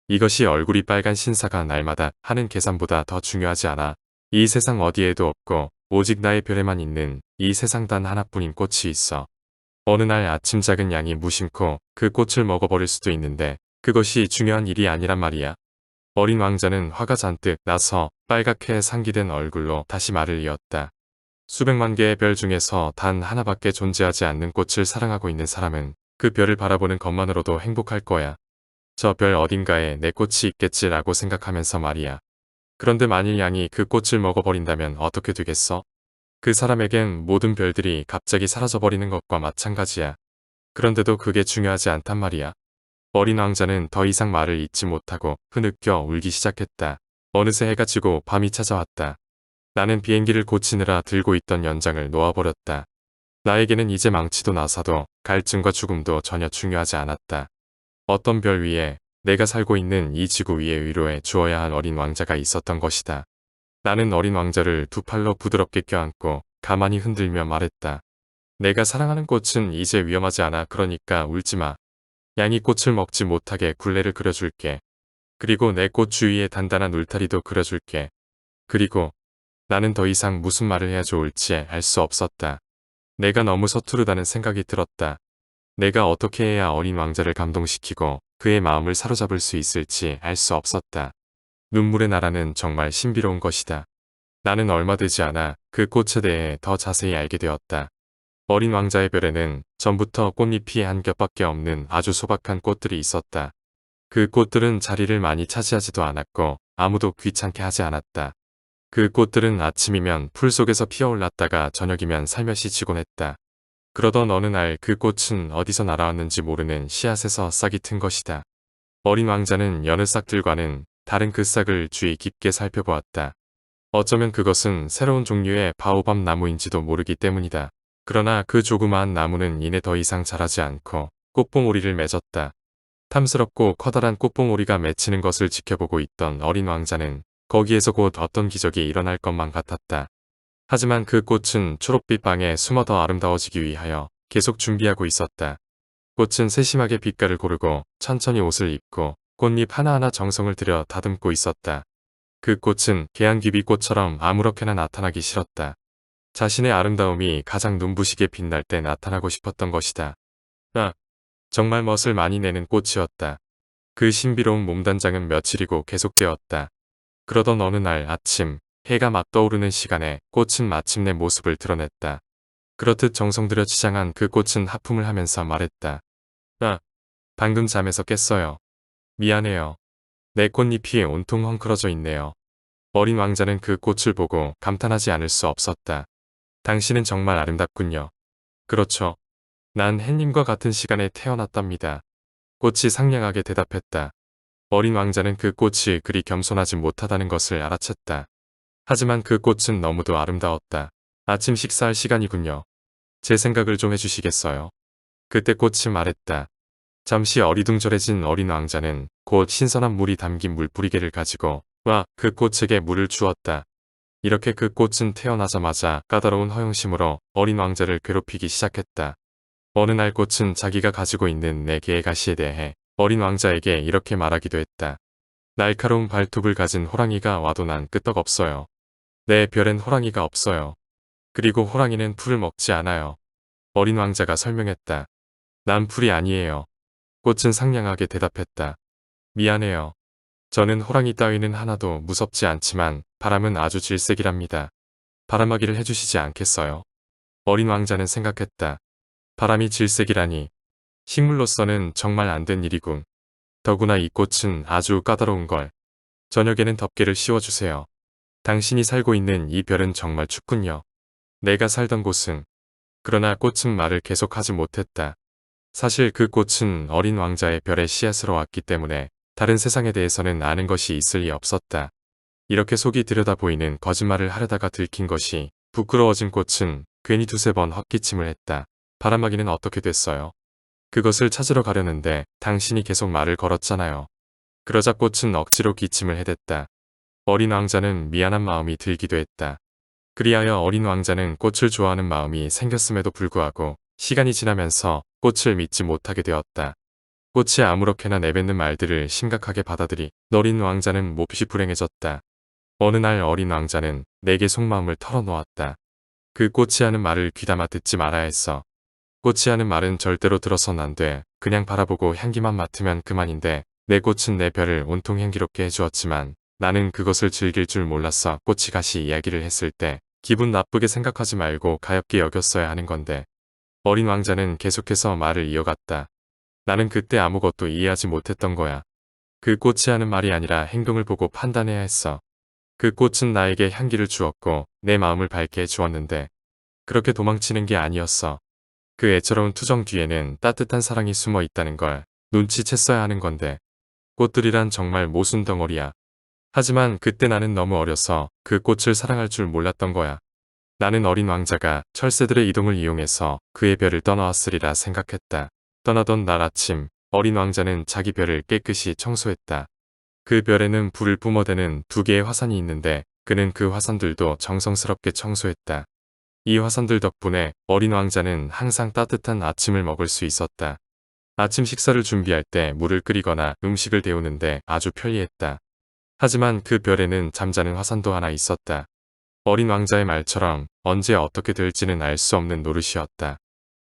이것이 얼굴이 빨간 신사가 날마다 하는 계산보다 더 중요하지 않아. 이 세상 어디에도 없고 오직 나의 별에만 있는 이 세상 단 하나뿐인 꽃이 있어. 어느 날 아침 작은 양이 무심코 그 꽃을 먹어버릴 수도 있는데 그것이 중요한 일이 아니란 말이야. 어린 왕자는 화가 잔뜩 나서 빨갛게 상기된 얼굴로 다시 말을 이었다. 수백만 개의 별 중에서 단 하나밖에 존재하지 않는 꽃을 사랑하고 있는 사람은 그 별을 바라보는 것만으로도 행복할 거야. 저 별 어딘가에 내 꽃이 있겠지라고 생각하면서 말이야. 그런데 만일 양이 그 꽃을 먹어버린다면 어떻게 되겠어? 그 사람에겐 모든 별들이 갑자기 사라져버리는 것과 마찬가지야. 그런데도 그게 중요하지 않단 말이야. 어린 왕자는 더 이상 말을 잇지 못하고 흐느껴 울기 시작했다. 어느새 해가 지고 밤이 찾아왔다. 나는 비행기를 고치느라 들고 있던 연장을 놓아버렸다. 나에게는 이제 망치도 나사도 갈증과 죽음도 전혀 중요하지 않았다. 어떤 별 위에 내가 살고 있는 이 지구 위에 위로해 주어야 할 어린 왕자가 있었던 것이다. 나는 어린 왕자를 두 팔로 부드럽게 껴안고 가만히 흔들며 말했다. 내가 사랑하는 꽃은 이제 위험하지 않아. 그러니까 울지 마. 양이 꽃을 먹지 못하게 굴레를 그려줄게. 그리고 내 꽃 주위에 단단한 울타리도 그려줄게. 그리고 나는 더 이상 무슨 말을 해야 좋을지 알 수 없었다. 내가 너무 서투르다는 생각이 들었다. 내가 어떻게 해야 어린 왕자를 감동시키고 그의 마음을 사로잡을 수 있을지 알 수 없었다. 눈물의 나라는 정말 신비로운 것이다. 나는 얼마 되지 않아 그 꽃에 대해 더 자세히 알게 되었다. 어린 왕자의 별에는 전부터 꽃잎이 한 겹밖에 없는 아주 소박한 꽃들이 있었다. 그 꽃들은 자리를 많이 차지하지도 않았고 아무도 귀찮게 하지 않았다. 그 꽃들은 아침이면 풀 속에서 피어올랐다가 저녁이면 살며시 지곤 했다. 그러던 어느 날 그 꽃은 어디서 날아왔는지 모르는 씨앗에서 싹이 튼 것이다. 어린 왕자는 여느 싹들과는 다른 그 싹을 주의 깊게 살펴보았다. 어쩌면 그것은 새로운 종류의 바오밥 나무인지도 모르기 때문이다. 그러나 그 조그마한 나무는 이내 더 이상 자라지 않고 꽃봉오리를 맺었다. 탐스럽고 커다란 꽃봉오리가 맺히는 것을 지켜보고 있던 어린 왕자는 거기에서 곧 어떤 기적이 일어날 것만 같았다. 하지만 그 꽃은 초록빛 방에 숨어 더 아름다워지기 위하여 계속 준비하고 있었다. 꽃은 세심하게 빛깔을 고르고 천천히 옷을 입고 꽃잎 하나하나 정성을 들여 다듬고 있었다. 그 꽃은 계양귀비꽃처럼 아무렇게나 나타나기 싫었다. 자신의 아름다움이 가장 눈부시게 빛날 때 나타나고 싶었던 것이다. 정말 멋을 많이 내는 꽃이었다. 그 신비로운 몸단장은 며칠이고 계속되었다. 그러던 어느 날 아침, 해가 막 떠오르는 시간에 꽃은 마침내 모습을 드러냈다. 그렇듯 정성 들여 치장한 그 꽃은 하품을 하면서 말했다. 방금 잠에서 깼어요. 미안해요. 내 꽃잎이 온통 헝클어져 있네요. 어린 왕자는 그 꽃을 보고 감탄하지 않을 수 없었다. 당신은 정말 아름답군요. 그렇죠. 난 햇님과 같은 시간에 태어났답니다. 꽃이 상냥하게 대답했다. 어린 왕자는 그 꽃이 그리 겸손하지 못하다는 것을 알아챘다. 하지만 그 꽃은 너무도 아름다웠다. 아침 식사할 시간이군요. 제 생각을 좀 해주시겠어요? 그때 꽃이 말했다. 잠시 어리둥절해진 어린 왕자는 곧 신선한 물이 담긴 물뿌리개를 가지고 그 꽃에게 물을 주었다. 이렇게 그 꽃은 태어나자마자 까다로운 허영심으로 어린 왕자를 괴롭히기 시작했다. 어느 날 꽃은 자기가 가지고 있는 네 개의 가시에 대해 어린 왕자에게 이렇게 말하기도 했다. 날카로운 발톱을 가진 호랑이가 와도 난 끄떡없어요. 내 별엔 호랑이가 없어요. 그리고 호랑이는 풀을 먹지 않아요. 어린 왕자가 설명했다. 난 풀이 아니에요. 꽃은 상냥하게 대답했다. 미안해요. 저는 호랑이 따위는 하나도 무섭지 않지만 바람은 아주 질색이랍니다. 바람하기를 해주시지 않겠어요? 어린 왕자는 생각했다. 바람이 질색이라니. 식물로서는 정말 안 된 일이군. 더구나 이 꽃은 아주 까다로운 걸. 저녁에는 덮개를 씌워주세요. 당신이 살고 있는 이 별은 정말 춥군요. 내가 살던 곳은. 그러나 꽃은 말을 계속하지 못했다. 사실 그 꽃은 어린 왕자의 별의 씨앗으로 왔기 때문에 다른 세상에 대해서는 아는 것이 있을 리 없었다. 이렇게 속이 들여다보이는 거짓말을 하려다가 들킨 것이 부끄러워진 꽃은 괜히 두세 번 헛기침을 했다. 바람막이는 어떻게 됐어요? 그것을 찾으러 가려는데 당신이 계속 말을 걸었잖아요. 그러자 꽃은 억지로 기침을 해댔다. 어린 왕자는 미안한 마음이 들기도 했다. 그리하여 어린 왕자는 꽃을 좋아하는 마음이 생겼음에도 불구하고 시간이 지나면서 꽃을 믿지 못하게 되었다. 꽃이 아무렇게나 내뱉는 말들을 심각하게 받아들이 어린 왕자는 몹시 불행해졌다. 어느 날 어린 왕자는 내게 속마음을 털어놓았다. 그 꽃이 하는 말을 귀담아 듣지 말아야 했어. 꽃이 하는 말은 절대로 들어선 안 돼. 그냥 바라보고 향기만 맡으면 그만인데 내 꽃은 내 별을 온통 향기롭게 해주었지만 나는 그것을 즐길 줄 몰랐어. 꽃이 가시 이야기를 했을 때 기분 나쁘게 생각하지 말고 가엽게 여겼어야 하는 건데. 어린 왕자는 계속해서 말을 이어갔다. 나는 그때 아무것도 이해하지 못했던 거야. 그 꽃이 하는 말이 아니라 행동을 보고 판단해야 했어. 그 꽃은 나에게 향기를 주었고 내 마음을 밝게 해주었는데 그렇게 도망치는 게 아니었어. 그 애처로운 투정 뒤에는 따뜻한 사랑이 숨어 있다는 걸 눈치챘어야 하는 건데 꽃들이란 정말 모순 덩어리야. 하지만 그때 나는 너무 어려서 그 꽃을 사랑할 줄 몰랐던 거야. 나는 어린 왕자가 철새들의 이동을 이용해서 그의 별을 떠나왔으리라 생각했다. 떠나던 날 아침 어린 왕자는 자기 별을 깨끗이 청소했다. 그 별에는 불을 뿜어대는 두 개의 화산이 있는데 그는 그 화산들도 정성스럽게 청소했다. 이 화산들 덕분에 어린 왕자는 항상 따뜻한 아침을 먹을 수 있었다. 아침 식사를 준비할 때 물을 끓이거나 음식을 데우는데 아주 편리했다. 하지만 그 별에는 잠자는 화산도 하나 있었다. 어린 왕자의 말처럼 언제 어떻게 될지는 알 수 없는 노릇이었다.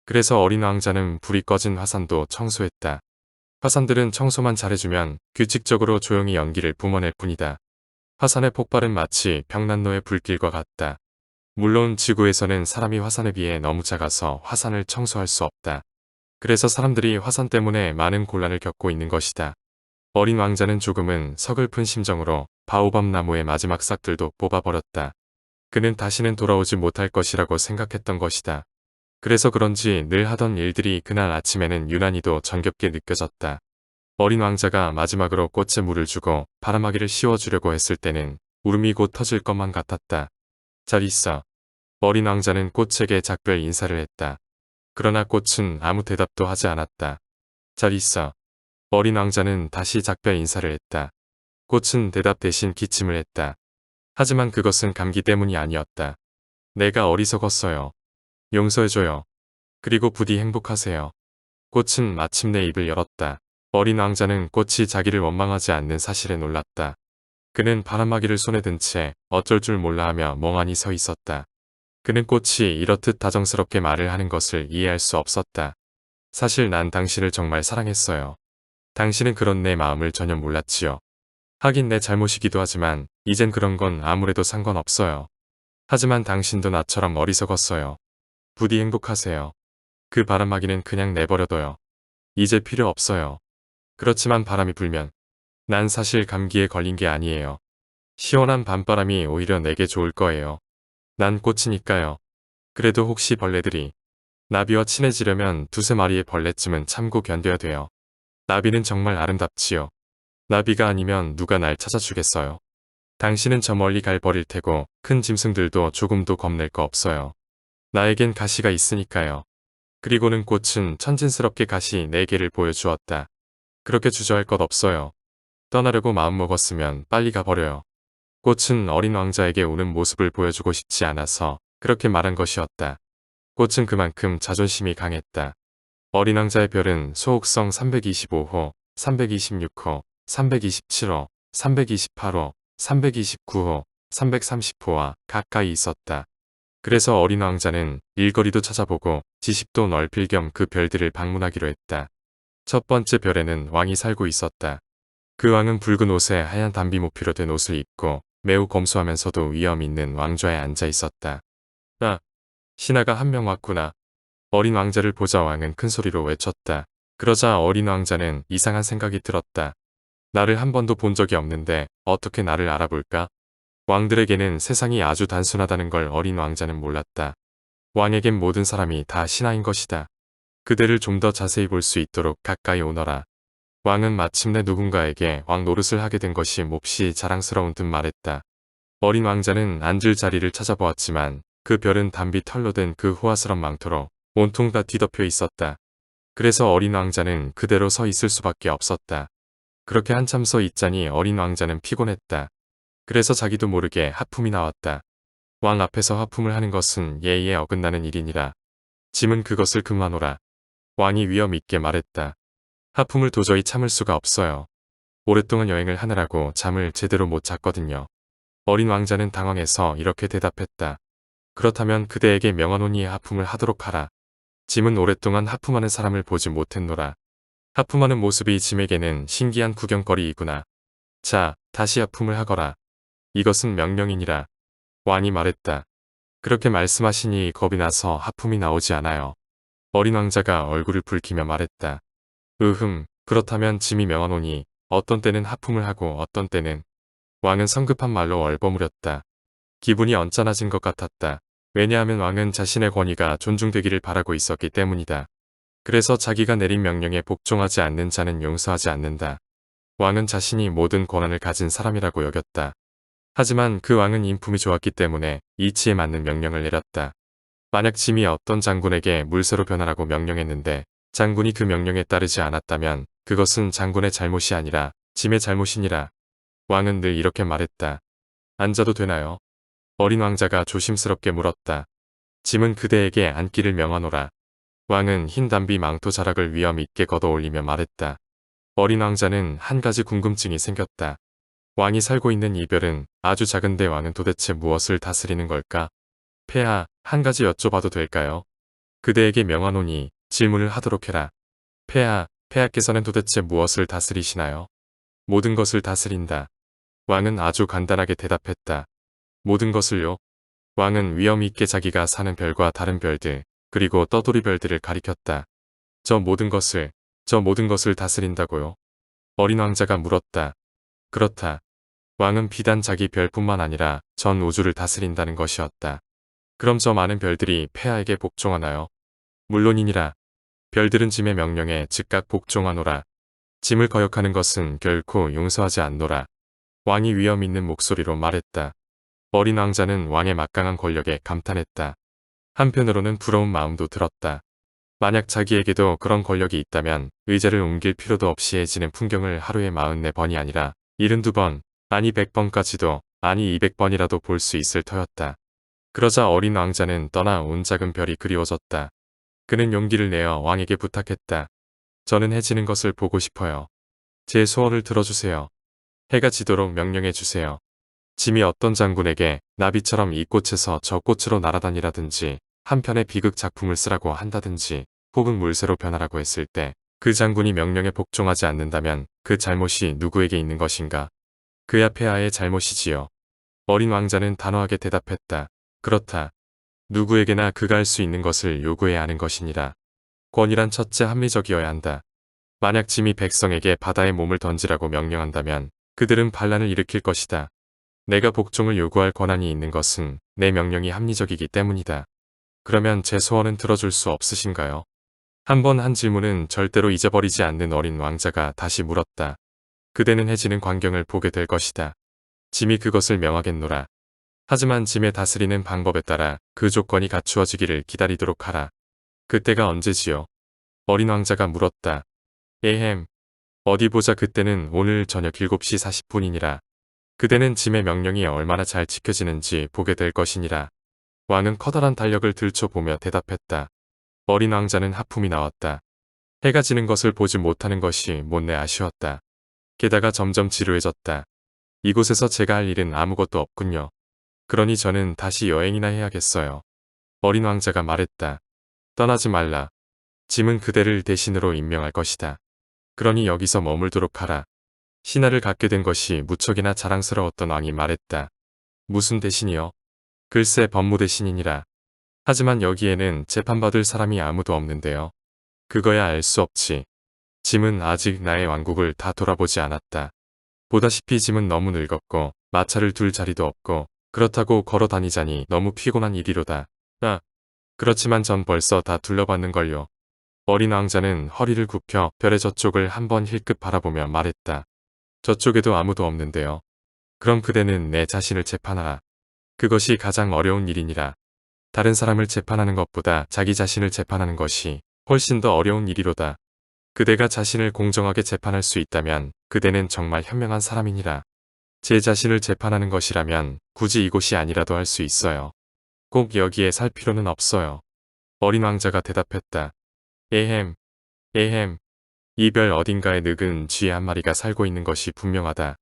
그래서 어린 왕자는 불이 꺼진 화산도 청소했다. 화산들은 청소만 잘해주면 규칙적으로 조용히 연기를 뿜어낼 뿐이다. 화산의 폭발은 마치 벽난로의 불길과 같다. 물론 지구에서는 사람이 화산에 비해 너무 작아서 화산을 청소할 수 없다. 그래서 사람들이 화산 때문에 많은 곤란을 겪고 있는 것이다. 어린 왕자는 조금은 서글픈 심정으로 바오밥 나무의 마지막 싹들도 뽑아버렸다. 그는 다시는 돌아오지 못할 것이라고 생각했던 것이다. 그래서 그런지 늘 하던 일들이 그날 아침에는 유난히도 정겹게 느껴졌다. 어린 왕자가 마지막으로 꽃에 물을 주고 바람막이를 씌워주려고 했을 때는 울음이 곧 터질 것만 같았다. 잘 있어. 어린 왕자는 꽃에게 작별 인사를 했다. 그러나 꽃은 아무 대답도 하지 않았다. 잘 있어. 어린 왕자는 다시 작별 인사를 했다. 꽃은 대답 대신 기침을 했다. 하지만 그것은 감기 때문이 아니었다. 내가 어리석었어요. 용서해줘요. 그리고 부디 행복하세요. 꽃은 마침내 입을 열었다. 어린 왕자는 꽃이 자기를 원망하지 않는 사실에 놀랐다. 그는 바람막이를 손에 든 채 어쩔 줄 몰라 하며 멍하니 서 있었다. 그는 꽃이 이렇듯 다정스럽게 말을 하는 것을 이해할 수 없었다. 사실 난 당신을 정말 사랑했어요. 당신은 그런 내 마음을 전혀 몰랐지요. 하긴 내 잘못이기도 하지만 이젠 그런 건 아무래도 상관없어요. 하지만 당신도 나처럼 어리석었어요. 부디 행복하세요. 그 바람막이는 그냥 내버려둬요. 이제 필요 없어요. 그렇지만 바람이 불면 난 사실 감기에 걸린 게 아니에요. 시원한 밤바람이 오히려 내게 좋을 거예요. 난 꽃이니까요. 그래도 혹시 벌레들이 나비와 친해지려면 두세 마리의 벌레쯤은 참고 견뎌야 돼요. 나비는 정말 아름답지요. 나비가 아니면 누가 날 찾아주겠어요. 당신은 저 멀리 갈 버릴 테고 큰 짐승들도 조금도 겁낼 거 없어요. 나에겐 가시가 있으니까요. 그리고는 꽃은 천진스럽게 가시 4개를 보여주었다. 그렇게 주저할 것 없어요. 떠나려고 마음먹었으면 빨리 가버려요. 꽃은 어린 왕자에게 우는 모습을 보여주고 싶지 않아서 그렇게 말한 것이었다. 꽃은 그만큼 자존심이 강했다. 어린 왕자의 별은 소옥성 325호, 326호, 327호, 328호, 329호, 330호와 가까이 있었다. 그래서 어린 왕자는 일거리도 찾아보고 지식도 넓힐 겸 그 별들을 방문하기로 했다. 첫 번째 별에는 왕이 살고 있었다. 그 왕은 붉은 옷에 하얀 담비 모피로 된 옷을 입고 매우 검소하면서도 위엄 있는 왕좌에 앉아 있었다. 아, 신하가 한 명 왔구나. 어린 왕자를 보자 왕은 큰 소리로 외쳤다. 그러자 어린 왕자는 이상한 생각이 들었다. 나를 한 번도 본 적이 없는데 어떻게 나를 알아볼까? 왕들에게는 세상이 아주 단순하다는 걸 어린 왕자는 몰랐다. 왕에겐 모든 사람이 다 신하인 것이다. 그대를 좀 더 자세히 볼 수 있도록 가까이 오너라. 왕은 마침내 누군가에게 왕 노릇을 하게 된 것이 몹시 자랑스러운 듯 말했다. 어린 왕자는 앉을 자리를 찾아보았지만 그 별은 담비 털로 된 그 호화스런 망토로 온통 다 뒤덮여 있었다. 그래서 어린 왕자는 그대로 서 있을 수밖에 없었다. 그렇게 한참 서 있자니 어린 왕자는 피곤했다. 그래서 자기도 모르게 하품이 나왔다. 왕 앞에서 하품을 하는 것은 예의에 어긋나는 일이니라. 짐은 그것을 그만오라. 왕이 위엄 있게 말했다. 하품을 도저히 참을 수가 없어요. 오랫동안 여행을 하느라고 잠을 제대로 못 잤거든요. 어린 왕자는 당황해서 이렇게 대답했다. 그렇다면 그대에게 명하노니 하품을 하도록 하라. 짐은 오랫동안 하품하는 사람을 보지 못했노라. 하품하는 모습이 짐에게는 신기한 구경거리이구나. 자, 다시 하품을 하거라. 이것은 명령이니라. 왕이 말했다. 그렇게 말씀하시니 겁이 나서 하품이 나오지 않아요. 어린 왕자가 얼굴을 붉히며 말했다. 그렇다면 짐이 명하노니 어떤 때는 하품을 하고 어떤 때는. 왕은 성급한 말로 얼버무렸다. 기분이 언짢아진 것 같았다. 왜냐하면 왕은 자신의 권위가 존중되기를 바라고 있었기 때문이다. 그래서 자기가 내린 명령에 복종하지 않는 자는 용서하지 않는다. 왕은 자신이 모든 권한을 가진 사람이라고 여겼다. 하지만 그 왕은 인품이 좋았기 때문에 이치에 맞는 명령을 내렸다. 만약 짐이 어떤 장군에게 물새로 변하라고 명령했는데 장군이 그 명령에 따르지 않았다면 그것은 장군의 잘못이 아니라 짐의 잘못이니라. 왕은 늘 이렇게 말했다. 앉아도 되나요? 어린 왕자가 조심스럽게 물었다. 짐은 그대에게 앉기를 명하노라. 왕은 흰 담비 망토 자락을 위엄 있게 걷어 올리며 말했다. 어린 왕자는 한 가지 궁금증이 생겼다. 왕이 살고 있는 이 별은 아주 작은데 왕은 도대체 무엇을 다스리는 걸까? 폐하, 한 가지 여쭤봐도 될까요? 그대에게 명하노니 질문을 하도록 해라. 폐하께서는 도대체 무엇을 다스리시나요? 모든 것을 다스린다. 왕은 아주 간단하게 대답했다. 모든 것을요? 왕은 위험 있게 자기가 사는 별과 다른 별들, 그리고 떠돌이 별들을 가리켰다. 저 모든 것을 다스린다고요? 어린 왕자가 물었다. 그렇다. 왕은 비단 자기 별뿐만 아니라 전 우주를 다스린다는 것이었다. 그럼 저 많은 별들이 폐하에게 복종하나요? 물론이니라. 별들은 짐의 명령에 즉각 복종하노라. 짐을 거역하는 것은 결코 용서하지 않노라. 왕이 위험 있는 목소리로 말했다. 어린 왕자는 왕의 막강한 권력에 감탄했다. 한편으로는 부러운 마음도 들었다. 만약 자기에게도 그런 권력이 있다면 의자를 옮길 필요도 없이 해지는 풍경을 하루에 44번이 아니라 72번, 아니 100번까지도, 아니 200번이라도 볼 수 있을 터였다. 그러자 어린 왕자는 떠나 온 작은 별이 그리워졌다. 그는 용기를 내어 왕에게 부탁했다. 저는 해지는 것을 보고 싶어요. 제 소원을 들어주세요. 해가 지도록 명령해 주세요. 짐이 어떤 장군에게 나비처럼 이 꽃에서 저 꽃으로 날아다니라든지 한 편의 비극 작품을 쓰라고 한다든지 혹은 물새로 변하라고 했을 때 그 장군이 명령에 복종하지 않는다면 그 잘못이 누구에게 있는 것인가? 그야 폐하의 잘못이지요. 어린 왕자는 단호하게 대답했다. 그렇다. 누구에게나 그가 할 수 있는 것을 요구해야 하는 것이니라. 권위란 첫째 합리적이어야 한다. 만약 짐이 백성에게 바다에 몸을 던지라고 명령한다면 그들은 반란을 일으킬 것이다. 내가 복종을 요구할 권한이 있는 것은 내 명령이 합리적이기 때문이다. 그러면 제 소원은 들어줄 수 없으신가요? 한 번 한 질문은 절대로 잊어버리지 않는 어린 왕자가 다시 물었다. 그대는 해지는 광경을 보게 될 것이다. 짐이 그것을 명하겠노라. 하지만 짐의 다스리는 방법에 따라 그 조건이 갖추어지기를 기다리도록 하라. 그때가 언제지요? 어린 왕자가 물었다. 에헴. 어디 보자 그때는 오늘 저녁 7시 40분이니라. 그대는 짐의 명령이 얼마나 잘 지켜지는지 보게 될 것이니라. 왕은 커다란 달력을 들춰보며 대답했다. 어린 왕자는 하품이 나왔다. 해가 지는 것을 보지 못하는 것이 못내 아쉬웠다. 게다가 점점 지루해졌다. 이곳에서 제가 할 일은 아무것도 없군요. 그러니 저는 다시 여행이나 해야겠어요. 어린 왕자가 말했다. 떠나지 말라. 짐은 그대를 대신으로 임명할 것이다. 그러니 여기서 머물도록 하라. 신하를 갖게 된 것이 무척이나 자랑스러웠던 왕이 말했다. 무슨 대신이요? 글쎄 법무 대신이니라. 하지만 여기에는 재판받을 사람이 아무도 없는데요. 그거야 알 수 없지. 짐은 아직 나의 왕국을 다 돌아보지 않았다. 보다시피 짐은 너무 늙었고 마차를 둘 자리도 없고 그렇다고 걸어 다니자니 너무 피곤한 일이로다. 그렇지만 전 벌써 다 둘러봤는걸요. 어린 왕자는 허리를 굽혀 별의 저쪽을 한번 힐끗 바라보며 말했다. 저쪽에도 아무도 없는데요. 그럼 그대는 내 자신을 재판하라. 그것이 가장 어려운 일이니라. 다른 사람을 재판하는 것보다 자기 자신을 재판하는 것이 훨씬 더 어려운 일이로다. 그대가 자신을 공정하게 재판할 수 있다면 그대는 정말 현명한 사람이니라. 제 자신을 재판하는 것이라면 굳이 이곳이 아니라도 할 수 있어요. 꼭 여기에 살 필요는 없어요. 어린 왕자가 대답했다. 에헴. 이 별 어딘가에 늙은 쥐 한 마리가 살고 있는 것이 분명하다.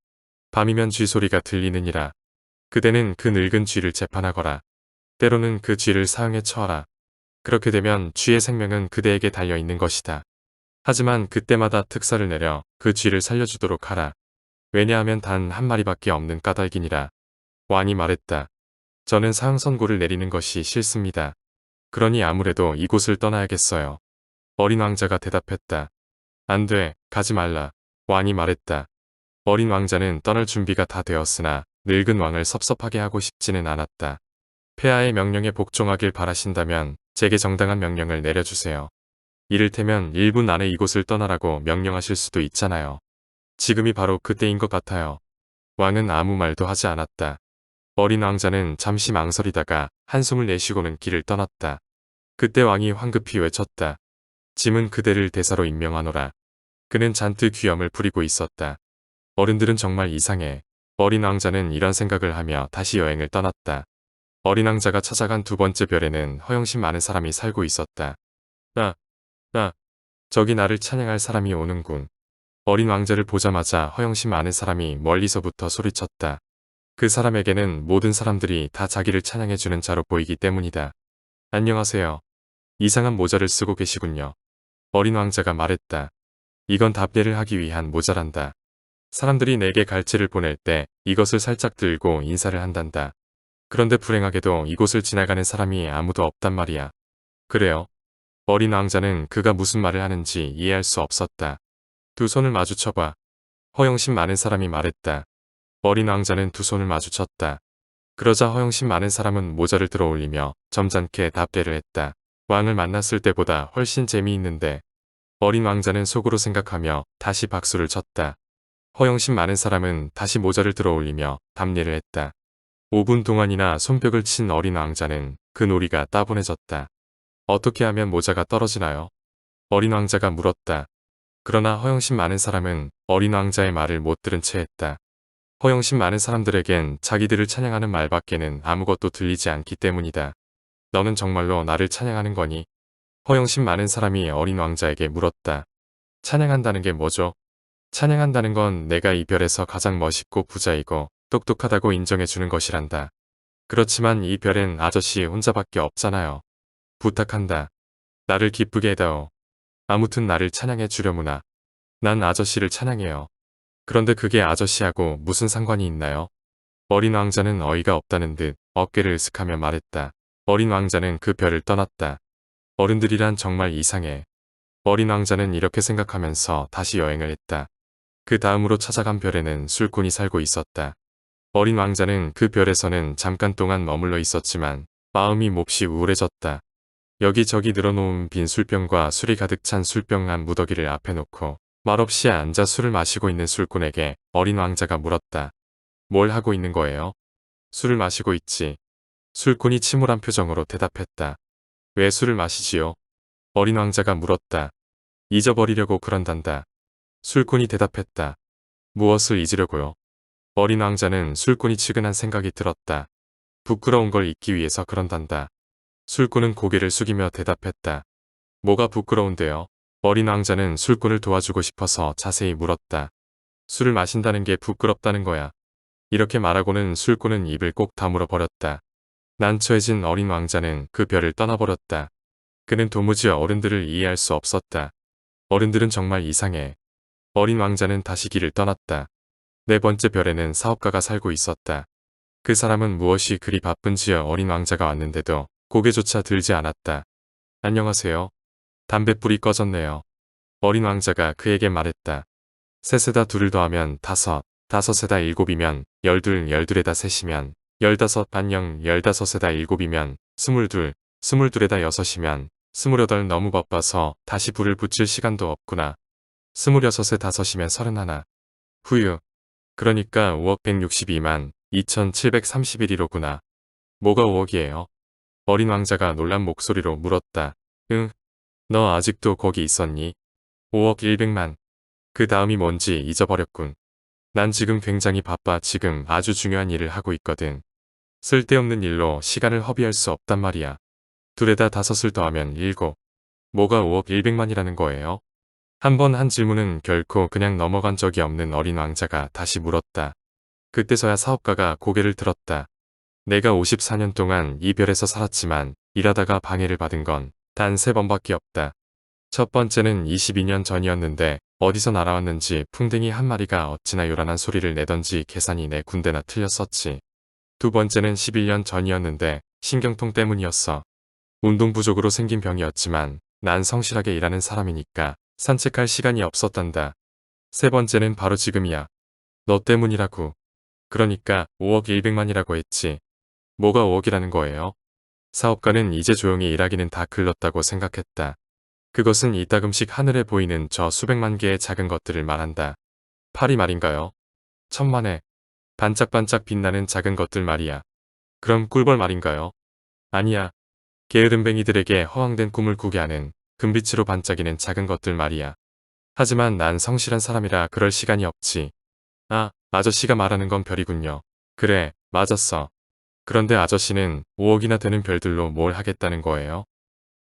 밤이면 쥐 소리가 들리느니라. 그대는 그 늙은 쥐를 재판하거라. 때로는 그 쥐를 사형에 처하라. 그렇게 되면 쥐의 생명은 그대에게 달려있는 것이다. 하지만 그때마다 특사를 내려 그 쥐를 살려주도록 하라. 왜냐하면 단 한 마리밖에 없는 까닭이니라. 왕이 말했다. 저는 사형 선고를 내리는 것이 싫습니다. 그러니 아무래도 이곳을 떠나야겠어요. 어린 왕자가 대답했다. 안 돼, 가지 말라. 왕이 말했다. 어린 왕자는 떠날 준비가 다 되었으나 늙은 왕을 섭섭하게 하고 싶지는 않았다. 폐하의 명령에 복종하길 바라신다면 제게 정당한 명령을 내려주세요. 이를테면 1분 안에 이곳을 떠나라고 명령하실 수도 있잖아요. 지금이 바로 그때인 것 같아요. 왕은 아무 말도 하지 않았다. 어린 왕자는 잠시 망설이다가 한숨을 내쉬고는 길을 떠났다. 그때 왕이 황급히 외쳤다. 짐은 그대를 대사로 임명하노라. 그는 잔뜩 귀염을 부리고 있었다. 어른들은 정말 이상해. 어린 왕자는 이런 생각을 하며 다시 여행을 떠났다. 어린 왕자가 찾아간 두 번째 별에는 허영심 많은 사람이 살고 있었다. 저기 나를 찬양할 사람이 오는군. 어린 왕자를 보자마자 허영심 많은 사람이 멀리서부터 소리쳤다. 그 사람에게는 모든 사람들이 다 자기를 찬양해주는 자로 보이기 때문이다. 안녕하세요. 이상한 모자를 쓰고 계시군요. 어린 왕자가 말했다. 이건 답례를 하기 위한 모자란다. 사람들이 내게 갈채를 보낼 때 이것을 살짝 들고 인사를 한단다. 그런데 불행하게도 이곳을 지나가는 사람이 아무도 없단 말이야. 그래요? 어린 왕자는 그가 무슨 말을 하는지 이해할 수 없었다. 두 손을 마주쳐봐. 허영심 많은 사람이 말했다. 어린 왕자는 두 손을 마주쳤다. 그러자 허영심 많은 사람은 모자를 들어 올리며 점잖게 답례를 했다. 왕을 만났을 때보다 훨씬 재미있는데. 어린 왕자는 속으로 생각하며 다시 박수를 쳤다. 허영심 많은 사람은 다시 모자를 들어 올리며 답례를 했다. 5분 동안이나 손뼉을 친 어린 왕자는 그 놀이가 따분해졌다. 어떻게 하면 모자가 떨어지나요? 어린 왕자가 물었다. 그러나 허영심 많은 사람은 어린 왕자의 말을 못 들은 채 했다. 허영심 많은 사람들에겐 자기들을 찬양하는 말밖에는 아무것도 들리지 않기 때문이다. 너는 정말로 나를 찬양하는 거니? 허영심 많은 사람이 어린 왕자에게 물었다. 찬양한다는 게 뭐죠? 찬양한다는 건 내가 이 별에서 가장 멋있고 부자이고 똑똑하다고 인정해주는 것이란다. 그렇지만 이 별엔 아저씨 혼자밖에 없잖아요. 부탁한다. 나를 기쁘게 해다오. 아무튼 나를 찬양해 주려무나. 난 아저씨를 찬양해요. 그런데 그게 아저씨하고 무슨 상관이 있나요? 어린 왕자는 어이가 없다는 듯 어깨를 으쓱하며 말했다. 어린 왕자는 그 별을 떠났다. 어른들이란 정말 이상해. 어린 왕자는 이렇게 생각하면서 다시 여행을 했다. 그 다음으로 찾아간 별에는 술꾼이 살고 있었다. 어린 왕자는 그 별에서는 잠깐 동안 머물러 있었지만 마음이 몹시 우울해졌다. 여기저기 늘어놓은 빈 술병과 술이 가득 찬 술병 한 무더기를 앞에 놓고 말없이 앉아 술을 마시고 있는 술꾼에게 어린 왕자가 물었다. 뭘 하고 있는 거예요? 술을 마시고 있지. 술꾼이 침울한 표정으로 대답했다. 왜 술을 마시지요? 어린 왕자가 물었다. 잊어버리려고 그런단다. 술꾼이 대답했다. 무엇을 잊으려고요? 어린 왕자는 술꾼이 측은한 생각이 들었다. 부끄러운 걸 잊기 위해서 그런단다. 술꾼은 고개를 숙이며 대답했다. 뭐가 부끄러운데요? 어린 왕자는 술꾼을 도와주고 싶어서 자세히 물었다. 술을 마신다는 게 부끄럽다는 거야. 이렇게 말하고는 술꾼은 입을 꼭 다물어 버렸다. 난처해진 어린 왕자는 그 별을 떠나버렸다. 그는 도무지 어른들을 이해할 수 없었다. 어른들은 정말 이상해. 어린 왕자는 다시 길을 떠났다. 네 번째 별에는 사업가가 살고 있었다. 그 사람은 무엇이 그리 바쁜지 어린 왕자가 왔는데도 고개조차 들지 않았다. 안녕하세요. 담뱃불이 꺼졌네요. 어린 왕자가 그에게 말했다. 셋에다 둘을 더하면 다섯, 다섯에다 일곱이면 열둘, 열둘에다 셋이면 열다섯, 안녕, 열다섯에다 일곱이면 스물둘, 스물둘에다 여섯이면 스물여덟. 너무 바빠서 다시 불을 붙일 시간도 없구나. 스물여섯에 다섯이면 서른하나. 후유. 그러니까 5억 162만 2731이로구나. 뭐가 5억이에요? 어린 왕자가 놀란 목소리로 물었다. 응. 너 아직도 거기 있었니? 5억 100만. 그 다음이 뭔지 잊어버렸군. 난 지금 굉장히 바빠. 지금 아주 중요한 일을 하고 있거든. 쓸데없는 일로 시간을 허비할 수 없단 말이야. 둘에다 다섯을 더하면 7. 뭐가 5억 100만이라는 거예요? 한 번 한 질문은 결코 그냥 넘어간 적이 없는 어린 왕자가 다시 물었다. 그때서야 사업가가 고개를 들었다. 내가 54년 동안 이 별에서 살았지만 일하다가 방해를 받은 건 단 3번밖에 없다. 첫 번째는 22년 전이었는데 어디서 날아왔는지 풍뎅이 한 마리가 어찌나 요란한 소리를 내던지 계산이 내 군데나 틀렸었지. 두 번째는 11년 전이었는데 신경통 때문이었어. 운동 부족으로 생긴 병이었지만 난 성실하게 일하는 사람이니까 산책할 시간이 없었단다. 세 번째는 바로 지금이야. 너 때문이라고. 그러니까 5억 100만이라고 했지. 뭐가 5억이라는 거예요? 사업가는 이제 조용히 일하기는 다 글렀다고 생각했다. 그것은 이따금씩 하늘에 보이는 저 수백만 개의 작은 것들을 말한다. 파리 말인가요? 천만에. 반짝반짝 빛나는 작은 것들 말이야. 그럼 꿀벌 말인가요? 아니야. 게으름뱅이들에게 허황된 꿈을 꾸게 하는 금빛으로 반짝이는 작은 것들 말이야. 하지만 난 성실한 사람이라 그럴 시간이 없지. 아, 아저씨가 말하는 건 별이군요. 그래, 맞았어. 그런데 아저씨는 5억이나 되는 별들로 뭘 하겠다는 거예요?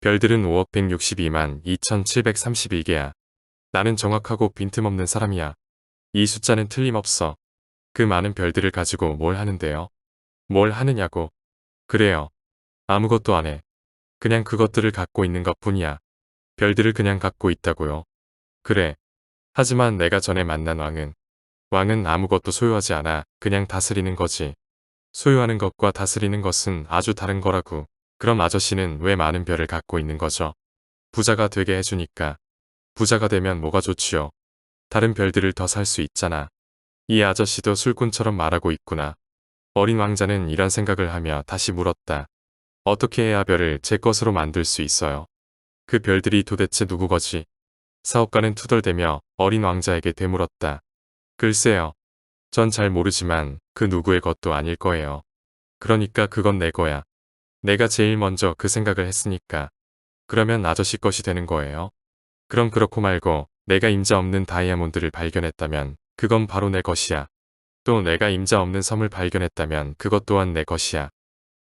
별들은 5억 162만 2731개야. 나는 정확하고 빈틈없는 사람이야. 이 숫자는 틀림없어. 그 많은 별들을 가지고 뭘 하는데요? 뭘 하느냐고. 그래요. 아무것도 안 해. 그냥 그것들을 갖고 있는 것뿐이야. 별들을 그냥 갖고 있다고요. 그래. 하지만 내가 전에 만난 왕은 아무것도 소유하지 않아. 그냥 다스리는 거지. 소유하는 것과 다스리는 것은 아주 다른 거라고. 그럼 아저씨는 왜 많은 별을 갖고 있는 거죠? 부자가 되게 해주니까. 부자가 되면 뭐가 좋지요? 다른 별들을 더 살 수 있잖아. 이 아저씨도 술꾼처럼 말하고 있구나. 어린 왕자는 이런 생각을 하며 다시 물었다. 어떻게 해야 별을 제 것으로 만들 수 있어요? 그 별들이 도대체 누구 거지? 사업가는 투덜대며 어린 왕자에게 되물었다. 글쎄요. 전 잘 모르지만 그 누구의 것도 아닐 거예요. 그러니까 그건 내 거야. 내가 제일 먼저 그 생각을 했으니까. 그러면 아저씨 것이 되는 거예요. 그럼 그렇고 말고 내가 임자 없는 다이아몬드를 발견했다면 그건 바로 내 것이야. 또 내가 임자 없는 섬을 발견했다면 그것 또한 내 것이야.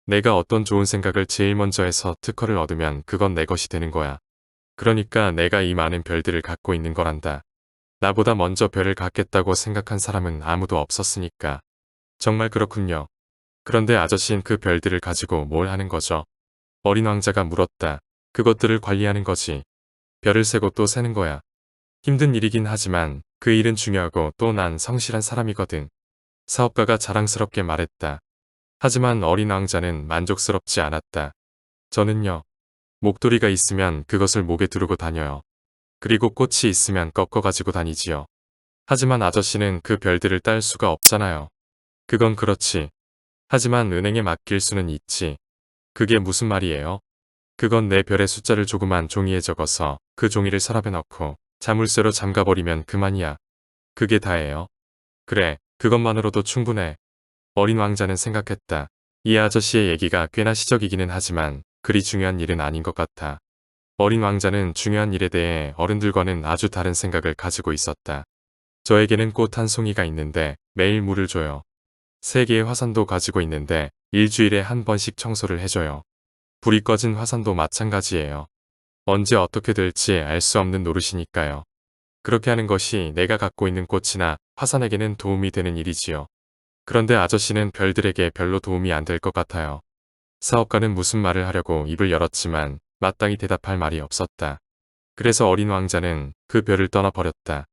내가 어떤 좋은 생각을 제일 먼저 해서 특허를 얻으면 그건 내 것이 되는 거야. 그러니까 내가 이 많은 별들을 갖고 있는 거란다. 나보다 먼저 별을 갖겠다고 생각한 사람은 아무도 없었으니까. 정말 그렇군요. 그런데 아저씨는 그 별들을 가지고 뭘 하는 거죠? 어린 왕자가 물었다. 그것들을 관리하는 거지. 별을 세고 또 세는 거야. 힘든 일이긴 하지만 그 일은 중요하고 또 난 성실한 사람이거든. 사업가가 자랑스럽게 말했다. 하지만 어린 왕자는 만족스럽지 않았다. 저는요. 목도리가 있으면 그것을 목에 두르고 다녀요. 그리고 꽃이 있으면 꺾어 가지고 다니지요. 하지만 아저씨는 그 별들을 딸 수가 없잖아요. 그건 그렇지. 하지만 은행에 맡길 수는 있지. 그게 무슨 말이에요? 그건 내 별의 숫자를 조그만 종이에 적어서 그 종이를 서랍에 넣고 자물쇠로 잠가버리면 그만이야. 그게 다예요. 그래, 그것만으로도 충분해. 어린 왕자는 생각했다. 이 아저씨의 얘기가 꽤나 시적이기는 하지만 그리 중요한 일은 아닌 것 같아. 어린 왕자는 중요한 일에 대해 어른들과는 아주 다른 생각을 가지고 있었다. 저에게는 꽃 한 송이가 있는데 매일 물을 줘요. 3개의 화산도 가지고 있는데 일주일에 한 번씩 청소를 해줘요. 불이 꺼진 화산도 마찬가지예요. 언제 어떻게 될지 알 수 없는 노릇이니까요. 그렇게 하는 것이 내가 갖고 있는 꽃이나 화산에게는 도움이 되는 일이지요. 그런데 아저씨는 별들에게 별로 도움이 안 될 것 같아요. 사업가는 무슨 말을 하려고 입을 열었지만 마땅히 대답할 말이 없었다. 그래서 어린 왕자는 그 별을 떠나버렸다.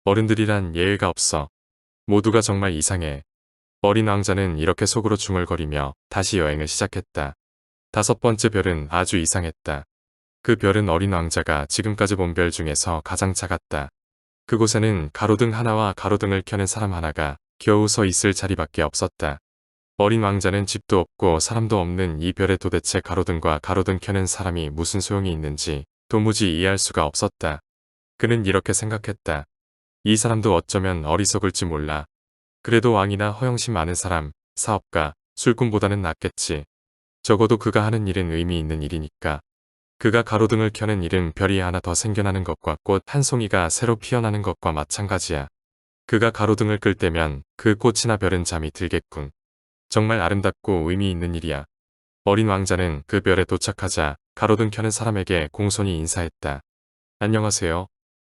어른들이란 예외가 없어. 모두가 정말 이상해. 어린 왕자는 이렇게 속으로 중얼거리며 다시 여행을 시작했다. 5번째 별은 아주 이상했다. 그 별은 어린 왕자가 지금까지 본 별 중에서 가장 작았다. 그곳에는 가로등 하나와 가로등을 켜는 사람 하나가 겨우 서 있을 자리밖에 없었다. 어린 왕자는 집도 없고 사람도 없는 이 별에 도대체 가로등과 가로등 켜는 사람이 무슨 소용이 있는지 도무지 이해할 수가 없었다. 그는 이렇게 생각했다. 이 사람도 어쩌면 어리석을지 몰라. 그래도 왕이나 허영심 많은 사람, 사업가, 술꾼보다는 낫겠지. 적어도 그가 하는 일은 의미 있는 일이니까. 그가 가로등을 켜는 일은 별이 하나 더 생겨나는 것과 꽃 한 송이가 새로 피어나는 것과 마찬가지야. 그가 가로등을 끌 때면 그 꽃이나 별은 잠이 들겠군. 정말 아름답고 의미 있는 일이야. 어린 왕자는 그 별에 도착하자 가로등 켜는 사람에게 공손히 인사했다. 안녕하세요.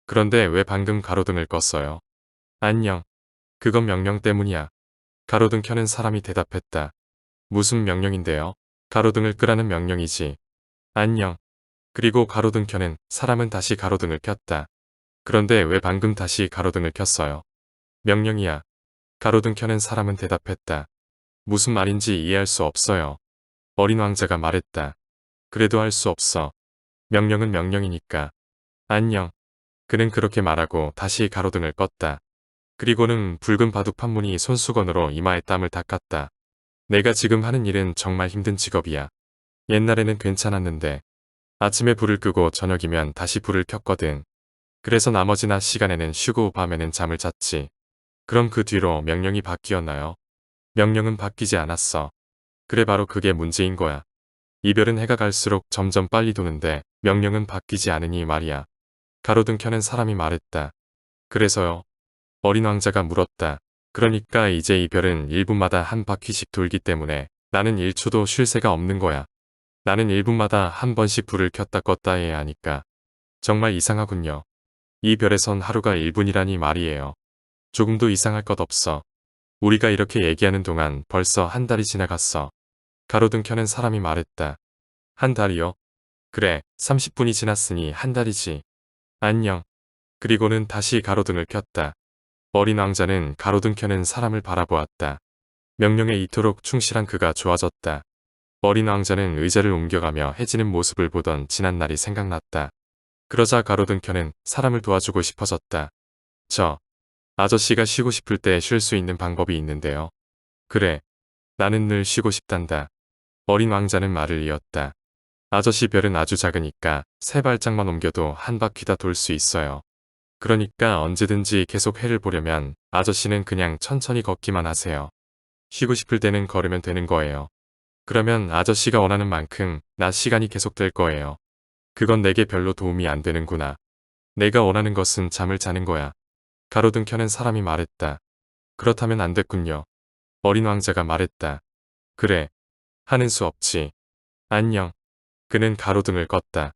그런데 왜 방금 가로등을 껐어요? 안녕. 그건 명령 때문이야. 가로등 켜는 사람이 대답했다. 무슨 명령인데요? 가로등을 끄라는 명령이지. 안녕. 그리고 가로등 켜는 사람은 다시 가로등을 켰다. 그런데 왜 방금 다시 가로등을 켰어요? 명령이야. 가로등 켜는 사람은 대답했다. 무슨 말인지 이해할 수 없어요. 어린 왕자가 말했다. 그래도 할 수 없어. 명령은 명령이니까. 안녕. 그는 그렇게 말하고 다시 가로등을 껐다. 그리고는 붉은 바둑 판문이 손수건으로 이마에 땀을 닦았다. 내가 지금 하는 일은 정말 힘든 직업이야. 옛날에는 괜찮았는데 아침에 불을 끄고 저녁이면 다시 불을 켰거든. 그래서 나머지 낮 시간에는 쉬고 밤에는 잠을 잤지. 그럼 그 뒤로 명령이 바뀌었나요? 명령은 바뀌지 않았어. 그래 바로 그게 문제인 거야. 이별은 해가 갈수록 점점 빨리 도는데 명령은 바뀌지 않으니 말이야. 가로등 켜는 사람이 말했다. 그래서요? 어린 왕자가 물었다. 그러니까 이제 이 별은 1분마다 한 바퀴씩 돌기 때문에 나는 1초도 쉴 새가 없는 거야. 나는 1분마다 한 번씩 불을 켰다 껐다 해야 하니까. 정말 이상하군요. 이 별에선 하루가 1분이라니 말이에요. 조금도 이상할 것 없어. 우리가 이렇게 얘기하는 동안 벌써 한 달이 지나갔어. 가로등 켜는 사람이 말했다. 한 달이요? 그래, 30분이 지났으니 한 달이지. 안녕. 그리고는 다시 가로등을 켰다. 어린 왕자는 가로등 켜는 사람을 바라보았다. 명령에 이토록 충실한 그가 좋아졌다. 어린 왕자는 의자를 옮겨가며 해지는 모습을 보던 지난 날이 생각났다. 그러자 가로등 켜는 사람을 도와주고 싶어졌다. 저 아저씨가 쉬고 싶을 때 쉴 수 있는 방법이 있는데요. 그래, 나는 늘 쉬고 싶단다. 어린 왕자는 말을 이었다. 아저씨 별은 아주 작으니까 세 발짝만 옮겨도 한 바퀴 다 돌 수 있어요. 그러니까 언제든지 계속 해를 보려면 아저씨는 그냥 천천히 걷기만 하세요. 쉬고 싶을 때는 걸으면 되는 거예요. 그러면 아저씨가 원하는 만큼 낮 시간이 계속될 거예요. 그건 내게 별로 도움이 안 되는구나. 내가 원하는 것은 잠을 자는 거야. 가로등 켜는 사람이 말했다. 그렇다면 안 됐군요. 어린 왕자가 말했다. 그래. 하는 수 없지. 안녕. 그는 가로등을 껐다.